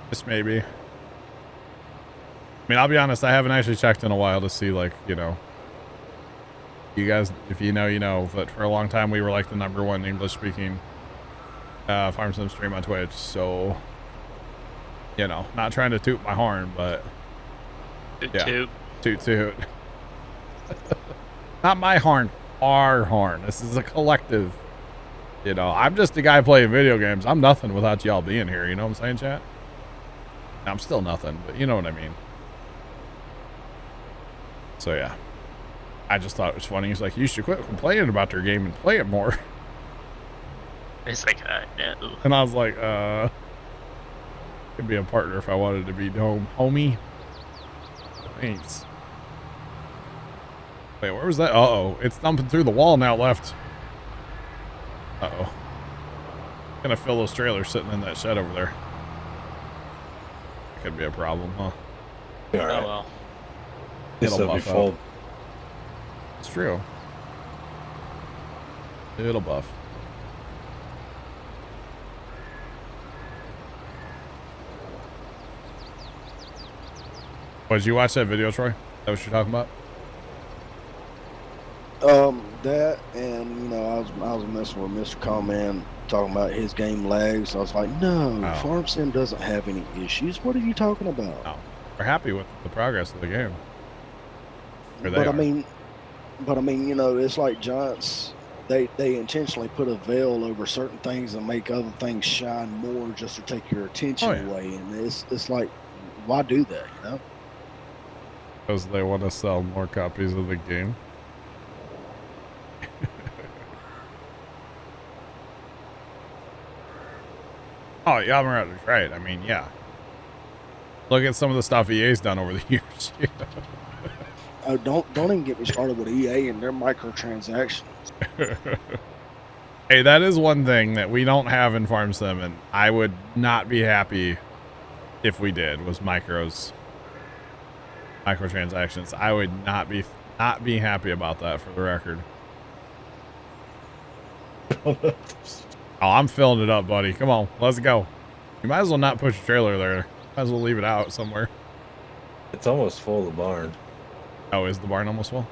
Just maybe. I mean, I'll be honest, I haven't actually checked in a while to see, like, you know, you guys, if you know, you know, but for a long time we were like the #1 English speaking Farm Sim stream on Twitch, so, you know, not trying to toot my horn, but yeah, toot. Not my horn, our horn. This is a collective, you know. I'm just a guy playing video games. I'm nothing without y'all being here, you know what I'm saying, chat? I'm still nothing, but you know what I mean. So yeah, I just thought it was funny. He's like, you should quit complaining about their game and play it more. It's like, no. And I was like, could be a partner if I wanted to be homie. Thanks. Wait, where was that? Uh-oh, it's thumping through the wall now left. Uh-oh. Gonna fill those trailers sitting in that shed over there. Could be a problem, huh? All right. Oh well. It'll buff full. up. It's true. It'll buff. Did you watch that video, Troy? Is that what you're talking about? That and you know, I was messing with Mr. Coleman talking about his game lags. I was like, no, Farm Sim doesn't have any issues. What are you talking about? Oh, we're happy with the progress of the game. But I mean, you know, it's like Giants. They intentionally put a veil over certain things and make other things shine more just to take your attention away. And it's like, why do that? You know? Because they want to sell more copies of the game. Oh, yeah, I'm right. I mean, yeah. Look at some of the stuff EA's done over the years. You know? Oh, don't even get me started with EA and their microtransactions. Hey, that is one thing that we don't have in Farm Sim, and I would not be happy if we did, was microtransactions. I would not be happy about that, for the record. Oh, I'm filling it up, buddy. Come on, let's go. You might as well not push a trailer there. Might as well leave it out somewhere. It's almost full, the barn. Oh, is the barn almost full?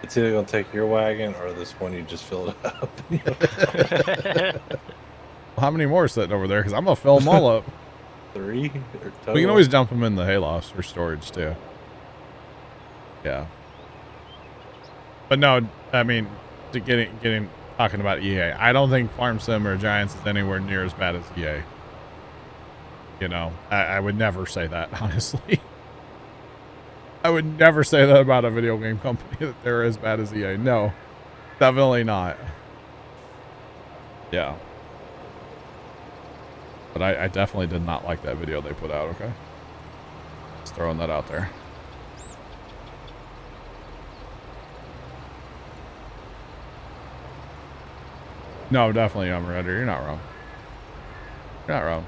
It's either going to take your wagon or this one you just filled up. Well, how many more are sitting over there? Because I'm going to fill them all up. 3? We can always dump them in the hayloft for storage, too. Yeah. But no, I mean, talking about EA, I don't think Farm Sim or Giants is anywhere near as bad as EA. You know, I would never say that, honestly. I would never say that about a video game company, that they're as bad as EA. No, definitely not. Yeah. But I definitely did not like that video they put out, okay? Just throwing that out there. No, definitely, I'm ready. You're not wrong. You're not wrong.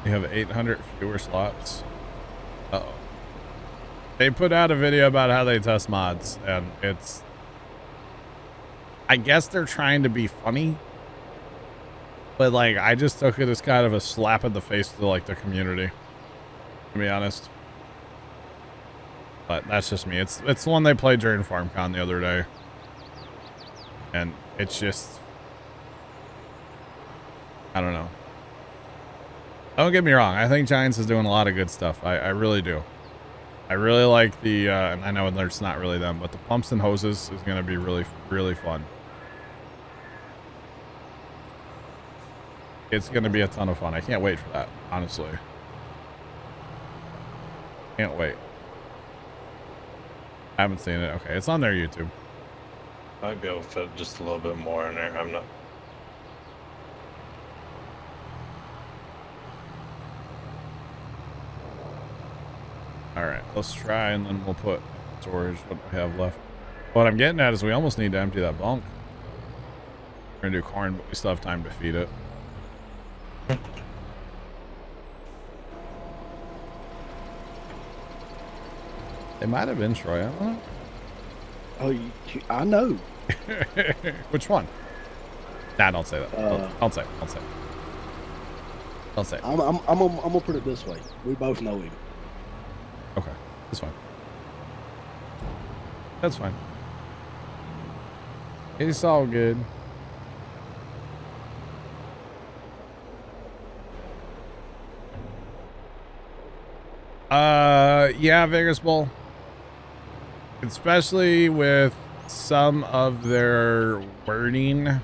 You have 800 fewer slots. Uh-oh. They put out a video about how they test mods, and it's... I guess they're trying to be funny. But, like, I just took it as kind of a slap in the face to, like, the community. To be honest. But that's just me. It's the one they played during FarmCon the other day. And it's just... I don't know. Don't get me wrong. I think Giants is doing a lot of good stuff. I really do. I really like the, and I know it's not really them, but the pumps and hoses is going to be really, really fun. It's going to be a ton of fun. I can't wait for that, honestly. Can't wait. I haven't seen it. Okay, it's on their YouTube. Might be able to fit just a little bit more in there. I'm not. All right, let's try, and then we'll put storage what we have left. What I'm getting at is we almost need to empty that bunk. We're gonna do corn, but we still have time to feed it. They might have been Troy. I don't know. Oh, I know. Which one? Nah, don't say that. Don't say it. Don't say it. Don't say it. I'm gonna put it this way. We both know him. Okay, that's fine. That's fine. It's all good. Yeah, Vegas Bowl. Especially with some of their wording,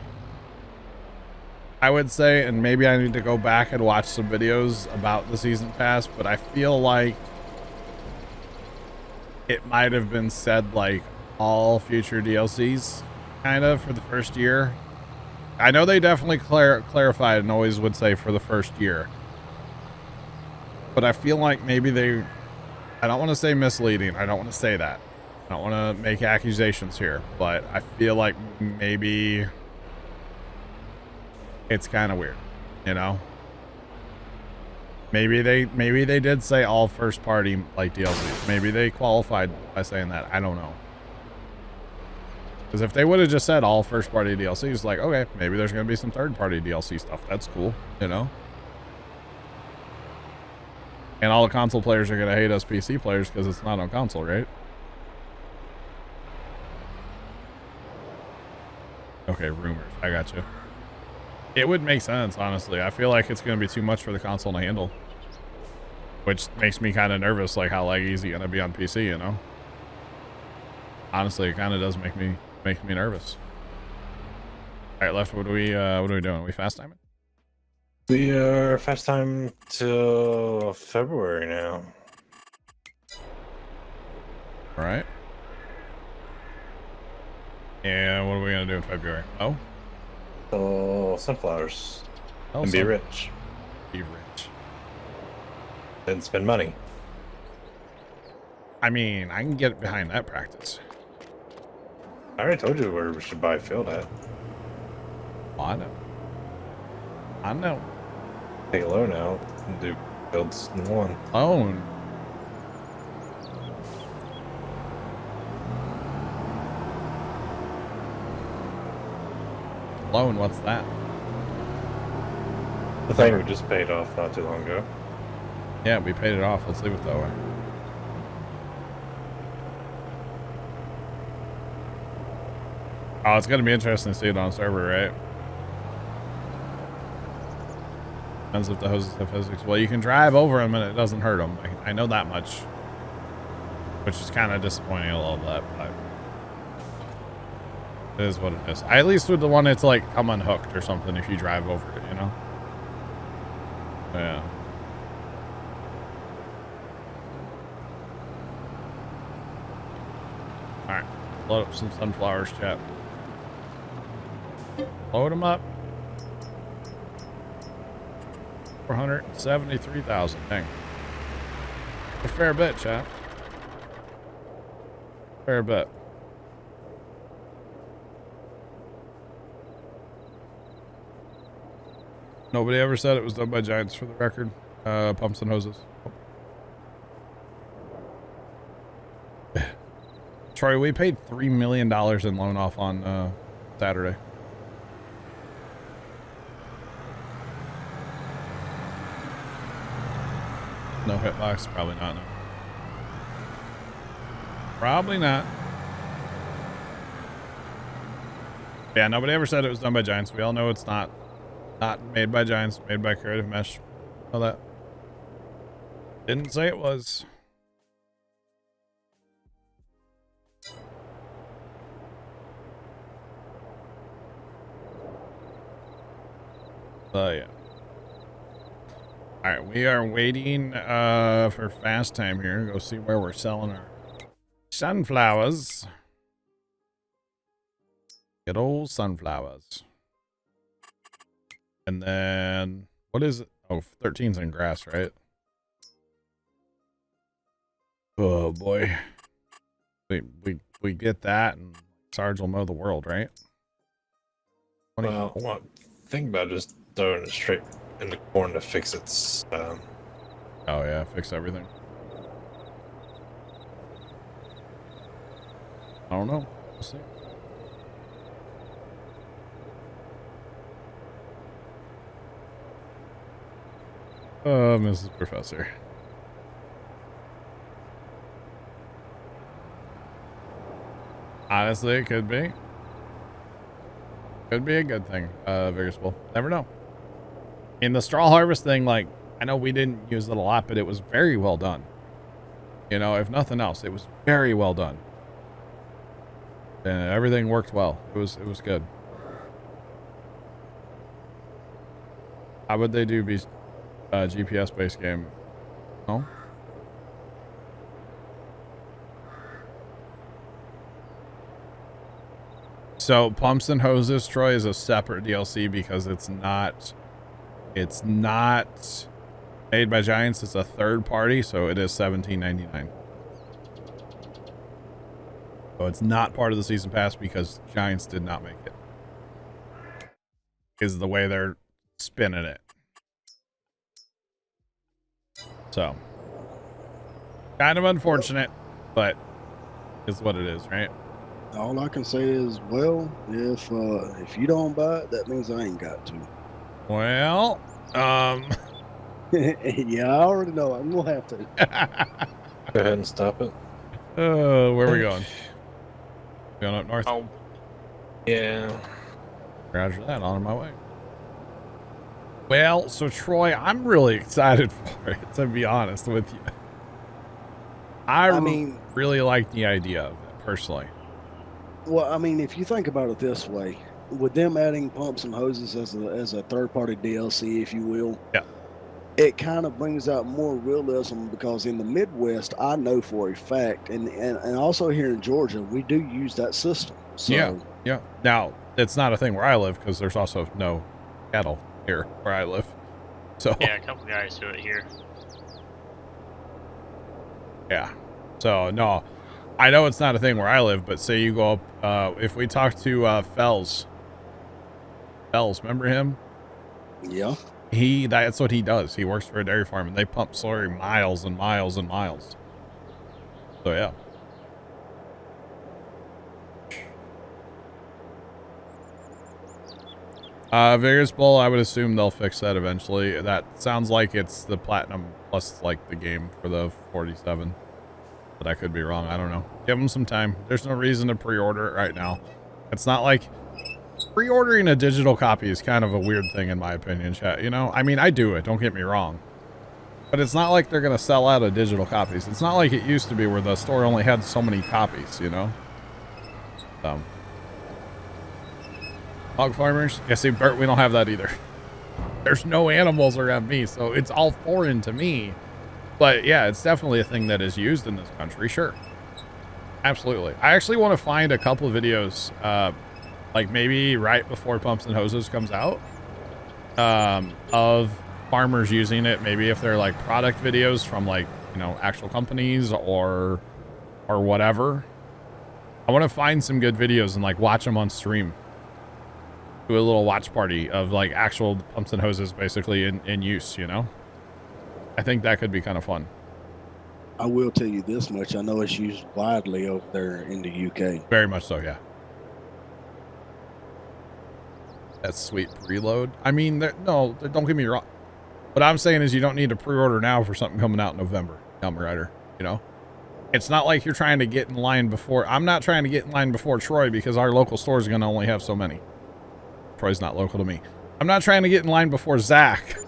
I would say, and maybe I need to go back and watch some videos about the season pass, but I feel like it might have been said like all future DLCs kind of for the first year. I know they definitely clarified and always would say for the first year, but I feel like maybe I don't want to say misleading. I don't want to say that. I don't want to make accusations here, but I feel like maybe it's kind of weird, you know? Maybe they did say all first party like DLCs. Maybe they qualified by saying that. I don't know. Because if they would have just said all first party DLCs, like, okay, maybe there's going to be some third party DLC stuff. That's cool, you know? And all the console players are going to hate us PC players because it's not on console, right? Okay, rumors. I got you. It would make sense, honestly. I feel like it's going to be too much for the console to handle. Which makes me kind of nervous, like how laggy is it going to be on PC, you know? Honestly, it kind of does make me nervous. All right, left. What are we doing? Are we fast timing? We are fast time till February now. All right. And what are we gonna do in February? Oh, So sunflowers and be rich. Be rich. And spend money. I mean, I can get behind that practice. I already told you where we should buy a field at. Oh, I know. I know. Take a loan out and do fields in one. Loan. Loan, what's that? The thing we just paid off not too long ago. Yeah, we paid it off. Let's leave it that way. Oh, it's going to be interesting to see it on server, right? Depends if the hoses have physics. Well, you can drive over them and it doesn't hurt them. I know that much. Which is kind of disappointing a little bit, but it is what it is. I at least with the one that's like come unhooked or something if you drive over it, you know? Yeah. Alright. Load up some sunflowers, chat. Load them up. 473,000. Dang. A fair bit, chat. Fair bit. Nobody ever said it was done by Giants, for the record. Pumps and hoses. Troy, we paid $3 million in loan off on Saturday. No hitbox? Probably not, no. Probably not. Yeah, nobody ever said it was done by Giants. We all know it's not. Not made by Giants, made by Creative Mesh. Oh, that didn't say it was. Yeah. All right, we are waiting for fast time here. Go see where we're selling our sunflowers. Good old sunflowers. And then what is it? Oh, 13's in grass, right? Oh boy. We get that and Sarge will mow the world, right? Well, think about just throwing it straight in the corn to fix its. Oh yeah, fix everything. I don't know. We'll see. Oh, Mrs. Professor. Honestly, it could be. Could be a good thing, Vigorous Bull. Never know. In the straw harvest thing, like, I know we didn't use it a lot, but it was very well done. You know, if nothing else, it was very well done. And everything worked well. It was good. How would they do be GPS-based game? No? So Pumps and Hoses, Troy, is a separate DLC because it's not made by Giants. It's a third party, so it is $17.99. So it's not part of the season pass because Giants did not make it. Is the way they're spinning it. So kind of unfortunate, but it's what it is, right? All I can say is, well, if you don't buy it, that means I ain't got to. Well, yeah, I already know. I'm gonna have to. Go ahead and stop it. Where are we going? Going up north? Oh, Yeah. Roger that. On my way. Well, so Troy, I'm really excited for it, to be honest with you. I mean, really like the idea of it, personally. Well, I mean, if you think about it this way, with them adding Pumps and Hoses as a third-party DLC, if you will, yeah, it kind of brings out more realism because in the Midwest, I know for a fact, and also here in Georgia, we do use that system. So, yeah. Now, it's not a thing where I live because there's also no cattle here where I live. So yeah, a couple guys do it here. Yeah. So no, I know it's not a thing where I live, but say you go up, if we talk to Fells, remember him? Yeah. That's what he does. He works for a dairy farm and they pump slurry miles and miles and miles. So yeah. Vigorous Bull, I would assume they'll fix that eventually. That sounds like it's the Platinum plus like the game for the 47. But I could be wrong. I don't know. Give them some time. There's no reason to pre-order it right now. It's not like pre-ordering a digital copy is kind of a weird thing in my opinion, chat. You know, I mean, I do it. Don't get me wrong. But it's not like they're going to sell out of digital copies. It's not like it used to be where the store only had so many copies, you know? Hog farmers? Yeah, see, Bert, we don't have that either. There's no animals around me, so it's all foreign to me. But yeah, it's definitely a thing that is used in this country, sure. Absolutely. I actually want to find a couple of videos, like maybe right before Pumps and Hoses comes out, of farmers using it. Maybe if they're like product videos from like, you know, actual companies or whatever. I want to find some good videos and like watch them on stream. Do a little watch party of like actual Pumps and Hoses basically in use, you know? I think that could be kind of fun. I will tell you this much. I know it's used widely over there in the UK. Very much so, yeah. That's sweet preload. I mean, no, don't get me wrong. What I'm saying is you don't need to pre-order now for something coming out in November, Kamen Rider, you know? It's not like you're trying to get in line before. I'm not trying to get in line before Troy because our local store is going to only have so many. Troy's not local to me. I'm not trying to get in line before Zach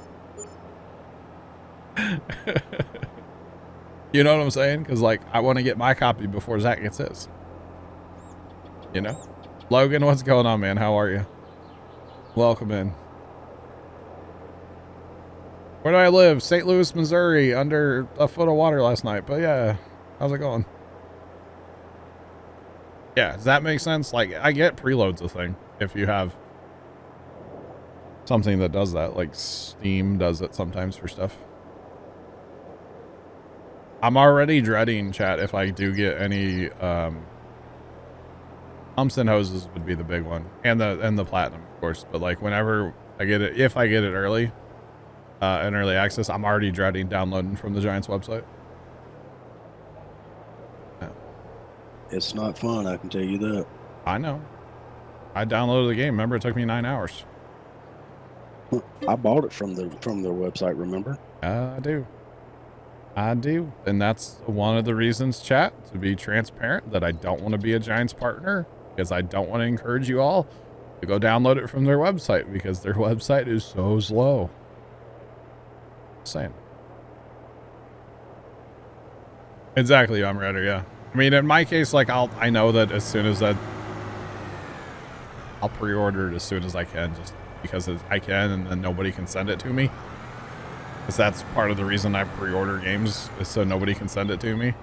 You know what I'm saying? Because, like, I want to get my copy before Zach gets his. You know? Logan, what's going on, man? How are you? Welcome in. Where do I live? St. Louis, Missouri, under a foot of water last night. But yeah, how's it going? Yeah, does that make sense? Like, I get preload's a thing if you have something that does that, like Steam does it sometimes for stuff. I'm already dreading, chat, if I do get any pumps and hoses would be the big one, and the platinum, of course. But like whenever I get it, if I get it early, in early access, I'm already dreading downloading from the Giants website. Yeah. It's not fun, I can tell you that. I know. I downloaded the game. Remember, it took me 9 hours. I bought it from their website. Remember? I do. And that's one of the reasons, chat, to be transparent, that I don't want to be a Giants partner, because I don't want to encourage you all to go download it from their website, because their website is so slow. Same. Exactly, I'm ready. Yeah. I mean, in my case, like I know that as soon as I'll pre-order it as soon as I can, just because I can, and then nobody can send it to me. Because that's part of the reason I pre-order games, is so nobody can send it to me.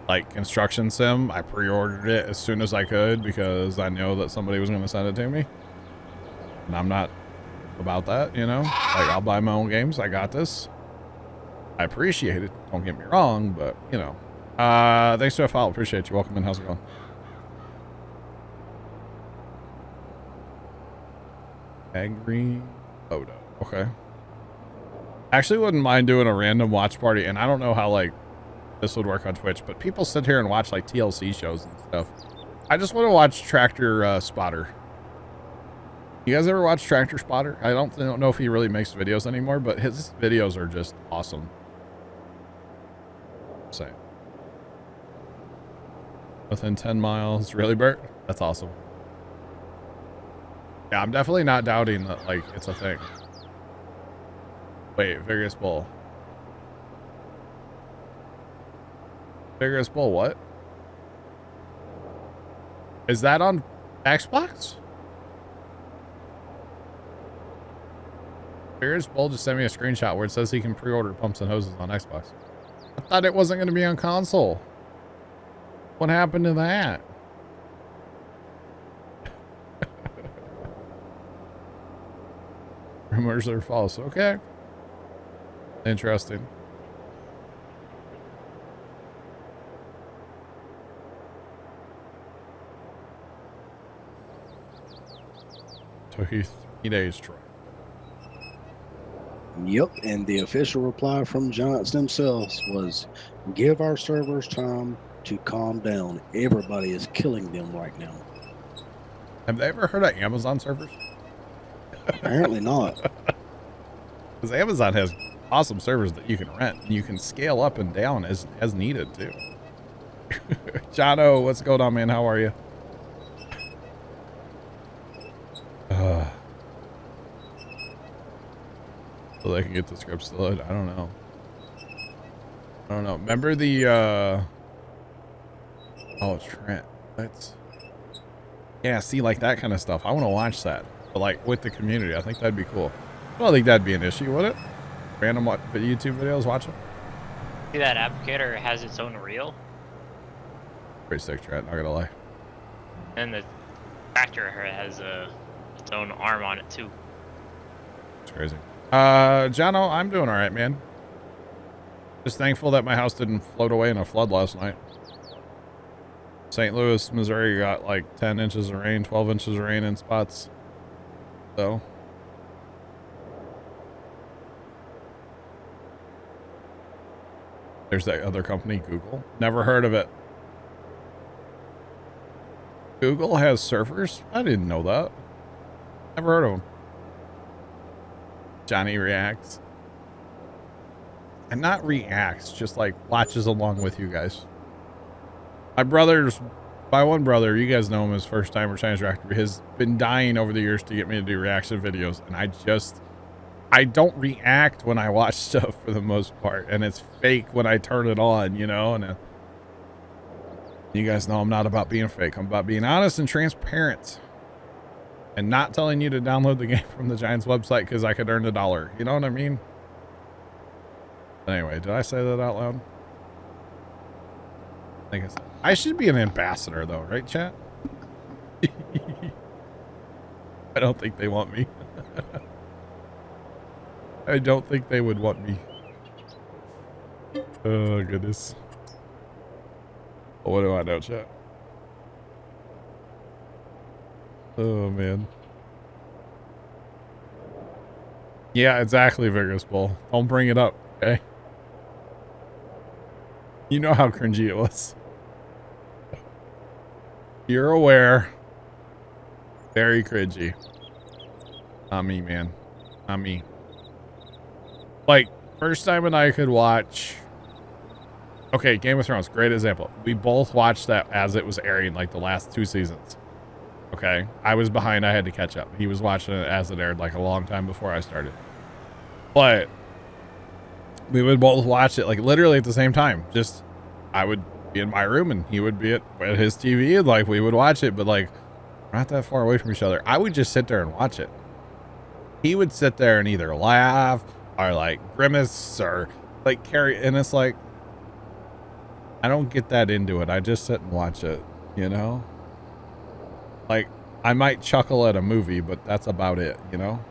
Like Construction Sim, I pre-ordered it as soon as I could because I know that somebody was going to send it to me. And I'm not about that, you know? Like, I'll buy my own games. I got this. I appreciate it. Don't get me wrong, but, you know. Thanks to a follow. Appreciate you. Welcome in. How's it going? Angry photo. Okay. Actually wouldn't mind doing a random watch party, and I don't know how like this would work on Twitch, but people sit here and watch like TLC shows and stuff. I just want to watch Tractor Spotter. You guys ever watch Tractor Spotter? I don't know if he really makes videos anymore, but his videos are just awesome. Same. Within 10 miles, really, Bert? That's awesome. Yeah, I'm definitely not doubting that like it's a thing. Wait, Vigorous Bull. Vigorous Bull, what? Is that on Xbox? Vigorous Bull just sent me a screenshot where it says he can pre-order pumps and hoses on Xbox. I thought it wasn't going to be on console. What happened to that? Rumors are false. Okay. Interesting. Took you 3 days, Troy. Yep, and the official reply from Giants themselves was, give our servers time to calm down. Everybody is killing them right now. Have they ever heard of Amazon servers? Apparently not. Because Amazon has awesome servers that you can rent, and you can scale up and down as needed too. Jono, what's going on, man? How are you? So they can get the scripts to load. I don't know. Remember the oh, Trent. Yeah, see, like that kind of stuff. I want to watch that, but like with the community. I think that'd be cool. I don't think that'd be an issue, would it? Random YouTube videos, watch them. See, that applicator has its own reel, Pretty sick, Trent, not gonna lie. and the tractor has its own arm on it too. It's crazy. Jono, I'm doing all right, man. Just thankful that my house didn't float away in a flood last night. St. Louis, Missouri got like 10 inches of rain, 12 inches of rain in spots. So. There's that other company, Google. Never heard of it. Google has servers? I didn't know that. Never heard of them. Johnny reacts. And not reacts, just like watches along with you guys. My one brother, you guys know him as First Timer Chinese Reactor, has been dying over the years to get me to do reaction videos. And I don't react when I watch stuff for the most part, and it's fake when I turn it on, you know. And you guys know I'm not about being fake. I'm about being honest and transparent, and not telling you to download the game from the Giants website because I could earn $1. You know what I mean? Anyway, did I say that out loud? I think I should be an ambassador, though, right, chat? I don't think they want me. I don't think they would want me. Oh, goodness. What do I know, chat? Oh, man. Yeah, exactly, Vigorous Bull. Don't bring it up, okay? You know how cringy it was. You're aware. Very cringy. Not me, man. Not me. Like, first time and I could watch... Okay, Game of Thrones, great example. We both watched that as it was airing, like, the last 2 seasons. Okay? I was behind, I had to catch up. He was watching it as it aired, like, a long time before I started. But... we would both watch it, like, literally at the same time. Just, I would be in my room, and he would be at his TV, and, like, we would watch it, but, like, we're not that far away from each other. I would just sit there and watch it. He would sit there and either laugh, or, like, grimace, or, like, carry, and it's like, I don't get that into it. I just sit and watch it, you know? Like, I might chuckle at a movie, but that's about it, you know?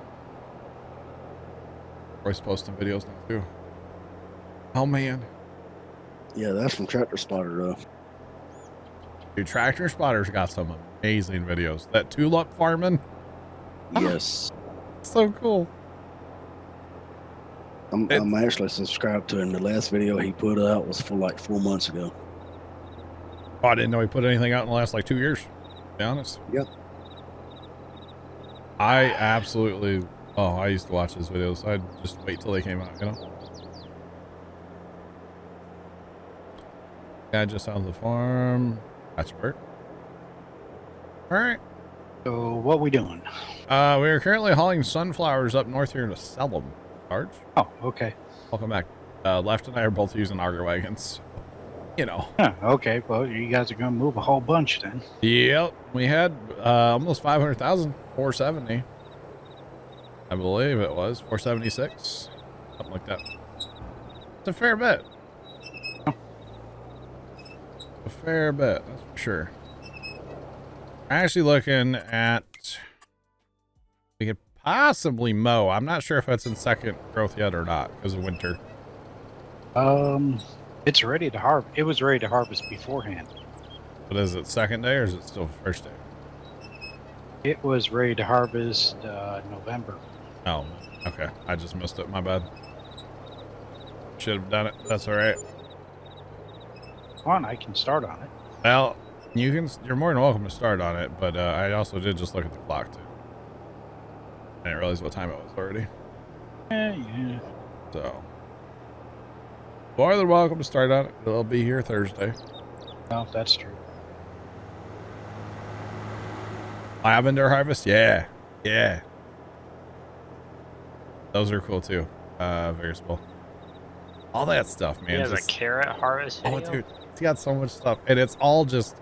Roy's posting videos now, too. Oh, man. Yeah, that's from Tractor Spotter, though. Dude, Tractor Spotter's got some amazing videos. That tulip farming? Yes. So cool. I'm actually subscribed to him. The last video he put out was for like 4 months ago. Oh, I didn't know he put anything out in the last like 2 years, to be honest. Yep. I absolutely... Oh, I used to watch his videos. I'd just wait till they came out, you know? Guy just out of the farm. Gotcha, Bert. Alright. So what we doing? We are currently hauling sunflowers up north here to sell them. Sarge? Oh, okay. Welcome back. Left and I are both using auger wagons. You know. Huh, okay, well, you guys are going to move a whole bunch then. Yep. We had almost 500,000. 470. I believe it was. 476. Something like that. It's a fair bit. A fair bit, that's for sure. Actually looking at... we could possibly mow. I'm not sure if that's in second growth yet or not because of winter. It's ready to harvest. It was ready to harvest beforehand. But is it second day or is it still first day? It was ready to harvest November. Oh, okay. I just missed it. My bad. Should have done it. That's all right. On, I can start on it. Well, you're more than welcome to start on it, but I also did just look at the clock too. I didn't realize what time it was already. Yeah. So, more than welcome to start on it. It'll be here Thursday. Well, that's true. Lavender harvest? Yeah. Yeah. Those are cool too. Very small. All that stuff, man. He has just, a carrot harvest oh, video? dude. It's got so much stuff. And it's all just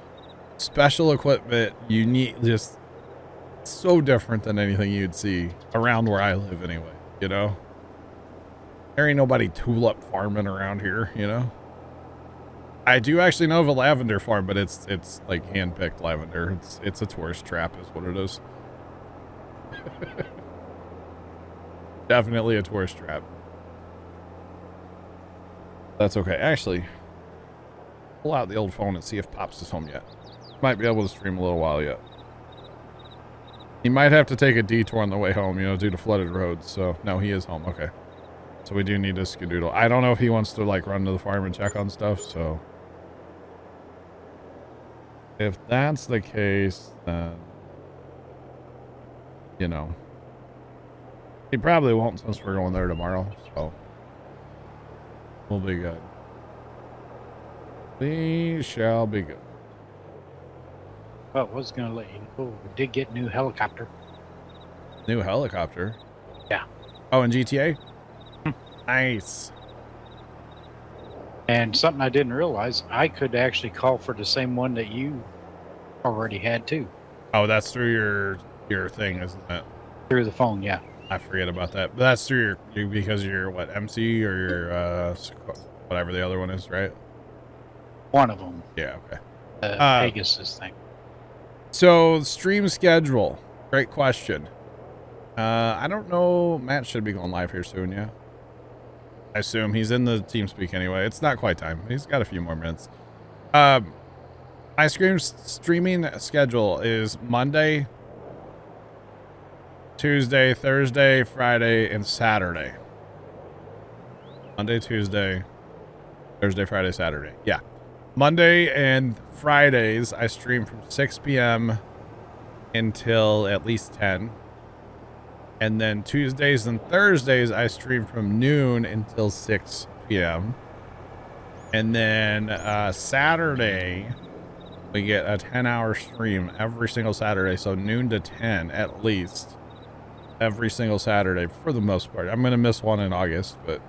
special equipment. Unique. Just so different than anything you'd see around where I live anyway. You know? There ain't nobody tulip farming around here, you know? I do actually know of a lavender farm, but it's like hand-picked lavender. It's a tourist trap is what it is. Definitely a tourist trap. That's okay. Actually, pull out the old phone and see if Pops is home yet. Might be able to stream a little while yet. He might have to take a detour on the way home, you know, due to flooded roads. So, no, he is home. Okay. So we do need a skedoodle. I don't know if he wants to, like, run to the farm and check on stuff, so... if that's the case, then... you know... he probably won't since we're going there tomorrow, so... we'll be good. We shall be good. Well, I was going to let you know, we did get a new helicopter. New helicopter? Yeah. Oh, in GTA? Nice. And something I didn't realize, I could actually call for the same one that you already had too. Oh, that's through your thing, isn't it? Through the phone, yeah. I forget about that. But that's through your because you're what, MC or your whatever the other one is, right? One of them. Yeah, okay. Pegasus thing. So stream schedule. Great question. I don't know. Matt should be going live here soon, yeah. I assume he's in the TeamSpeak anyway. It's not quite time. He's got a few more minutes. My streaming schedule is Monday, Tuesday, Thursday, Friday, and Saturday. Monday, Tuesday, Thursday, Friday, Saturday. Yeah. Monday and Fridays, I stream from 6 p.m. until at least 10. And then Tuesdays and Thursdays, I stream from noon until 6 p.m. And then Saturday, we get a 10-hour stream every single Saturday. So noon to 10 at least every single Saturday for the most part. I'm going to miss one in August, but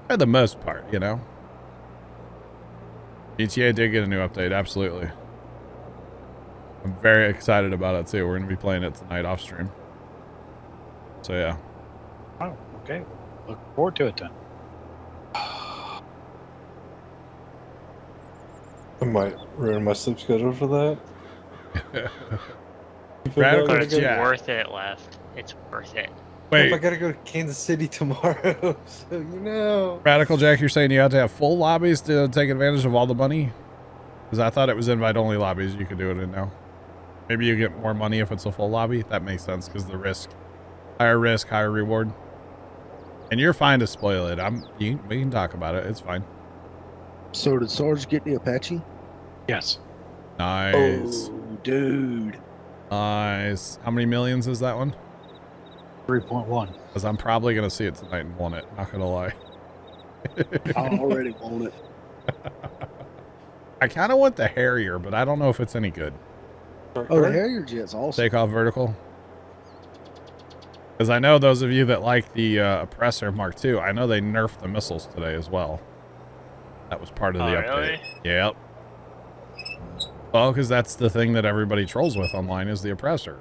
for the most part, you know. GTA did get a new update. Absolutely. I'm very excited about it too. We're going to be playing it tonight off stream. So yeah. Oh, okay. Look forward to it then. I might ruin my sleep schedule for that. Radical But it's Jack. worth it, left. It's worth it. If I Wait, gotta go to Kansas City tomorrow, so you know. Radical Jack, you're saying you have to have full lobbies to take advantage of all the money? Because I thought it was invite-only lobbies you could do it in now. Maybe you get more money if it's a full lobby. That makes sense because the risk. Higher risk, higher reward. And you're fine to spoil it. We can talk about it. It's fine. So did Sarge get the Apache? Yes. Nice. Oh, dude. Nice. How many millions is that one? 3.1. Because I'm probably going to see it tonight and want it. Not going to lie. I already want it. I kind of want the Harrier, but I don't know if it's any good. Oh, the Harrier jet's awesome. Take off vertical. Because I know those of you that like the Oppressor Mark II, I know they nerfed the missiles today as well. That was part of the update. Really? Yep. Well, because that's the thing that everybody trolls with online is the Oppressor.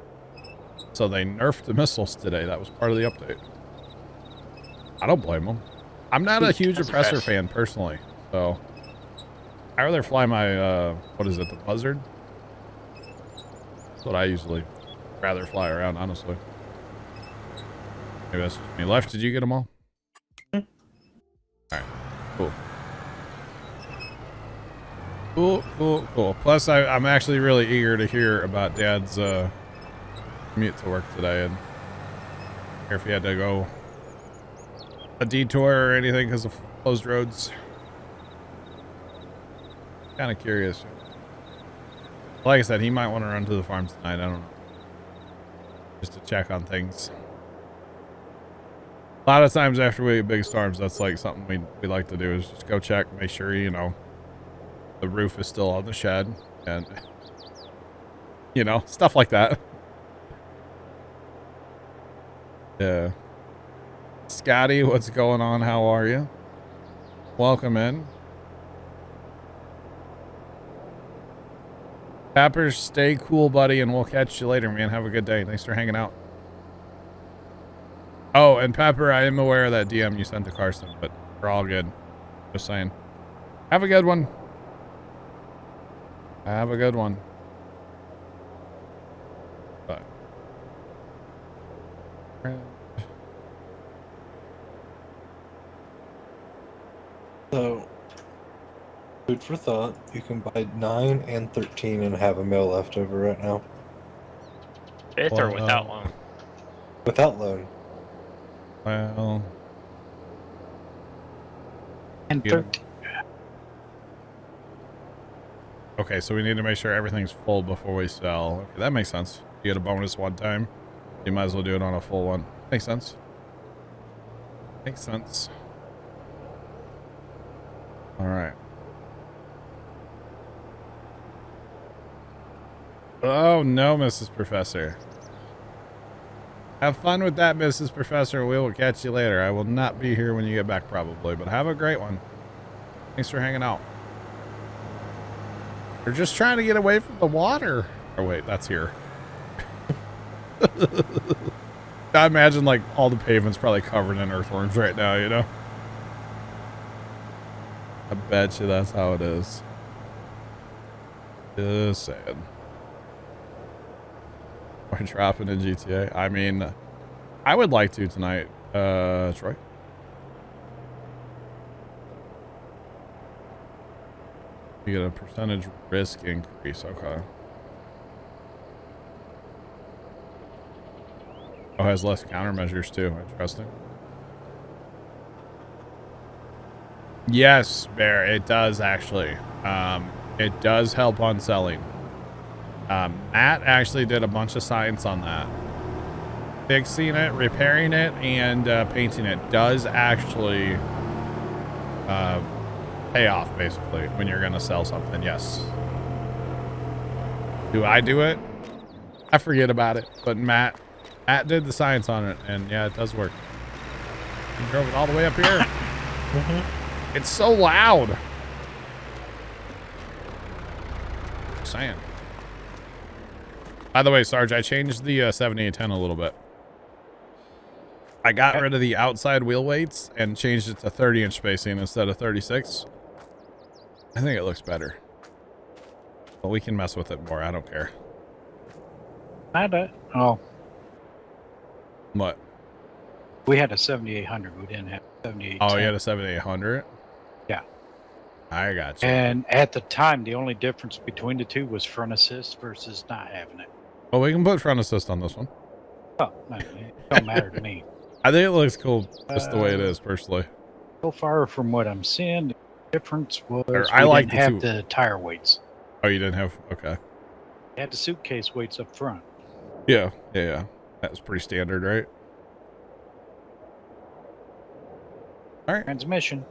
So they nerfed the missiles today. That was part of the update. I don't blame them. I'm not a huge Oppressor fan personally, so I'd rather fly my, what is it, the Buzzard? That's what I usually rather fly around, honestly. Maybe that's just me. Left, did you get them all? All right, cool. Cool. Plus, I'm actually really eager to hear about Dad's commute to work today, and hear if he had to go a detour or anything because of closed roads. Kind of curious. Like I said, he might want to run to the farm tonight. I don't know. Just to check on things. A lot of times after we get big storms, that's like something we like to do is just go check, make sure, you know, the roof is still on the shed and, you know, stuff like that. Yeah. Scotty, what's going on? How are you? Welcome in. Pappers, stay cool, buddy, and we'll catch you later, man. Have a good day. Thanks for hanging out. Oh, and Pepper, I am aware of that DM you sent to Carson, but we're all good. Just saying. Have a good one. Have a good one. Bye. So, food for thought. You can buy 9 and 13 and have a meal left over right now. With or without one? Without loan. Well, And Yeah. 13. okay, so we need to make sure everything's full before we sell. Okay, that makes sense. You get a bonus one time. You might as well do it on a full one. Makes sense. Makes sense. All right. Oh no, Mrs. Professor. Have fun with that, Mrs. Professor. We will catch you later. I will not be here when you get back probably, but have a great one. Thanks for hanging out. They're just trying to get away from the water. Oh, wait, that's here. I imagine, like, all the pavement's probably covered in earthworms right now, you know? I bet you that's how it is. Just saying. We're dropping in GTA. I mean, I would like to tonight, Troy. You get a percentage risk increase. Okay. Oh, has less countermeasures too. Interesting. Yes, Bear, it does actually. It does help on selling. Matt actually did a bunch of science on that. Fixing it, repairing it, and painting it does actually pay off, basically, when you're going to sell something. Yes. Do I do it? I forget about it, but Matt did the science on it, and yeah, it does work. He drove it all the way up here. It's so loud. Just saying. By the way, Sarge, I changed the 7810 a little bit. I got rid of the outside wheel weights and changed it to 30-inch spacing instead of 36. I think it looks better. But we can mess with it more. I don't care. Oh, What? we had a 7800. We didn't have 7810. Oh, you had a 7800? Yeah. I got you. And at the time, the only difference between the two was front assist versus not having it. Well, we can put front assist on this one. Oh, no, it don't matter to me. I think it looks cool just the way it is, personally. So far from what I'm seeing, the difference was I like didn't have the tire weights. Oh, you didn't have? Okay. You had the suitcase weights up front. Yeah. That was pretty standard, right? All right. Transmission.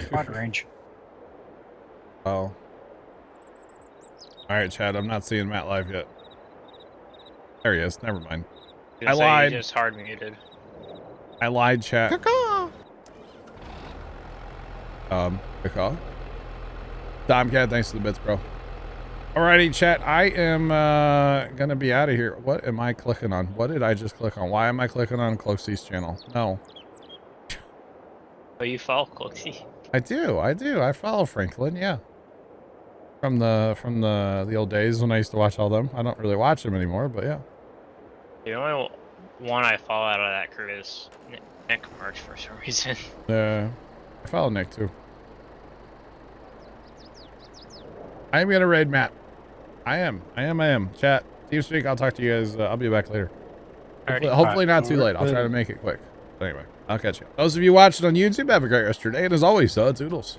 Quad range. Oh. All right, Chad. I'm not seeing Matt live yet. There he is. Never mind. I lied. You just hard muted. I lied, chat. Caw. Tomcat, thanks for the bits, bro. Alrighty, chat. I am gonna be out of here. What am I clicking on? What did I just click on? Why am I clicking on Cloaksy's channel? No. Oh, you follow Cloaksy? I do. I follow Franklin, yeah. From the old days when I used to watch all them. I don't really watch them anymore, but yeah. The only one I follow out of that crew is Nick March for some reason. I follow Nick too. I am gonna raid Matt. I am. Chat. TeamSpeak, I'll talk to you guys. I'll be back later. Hopefully not too late. I'll try to make it quick. But anyway, I'll catch you. Those of you watching on YouTube, have a great rest of your day. And as always, toodles.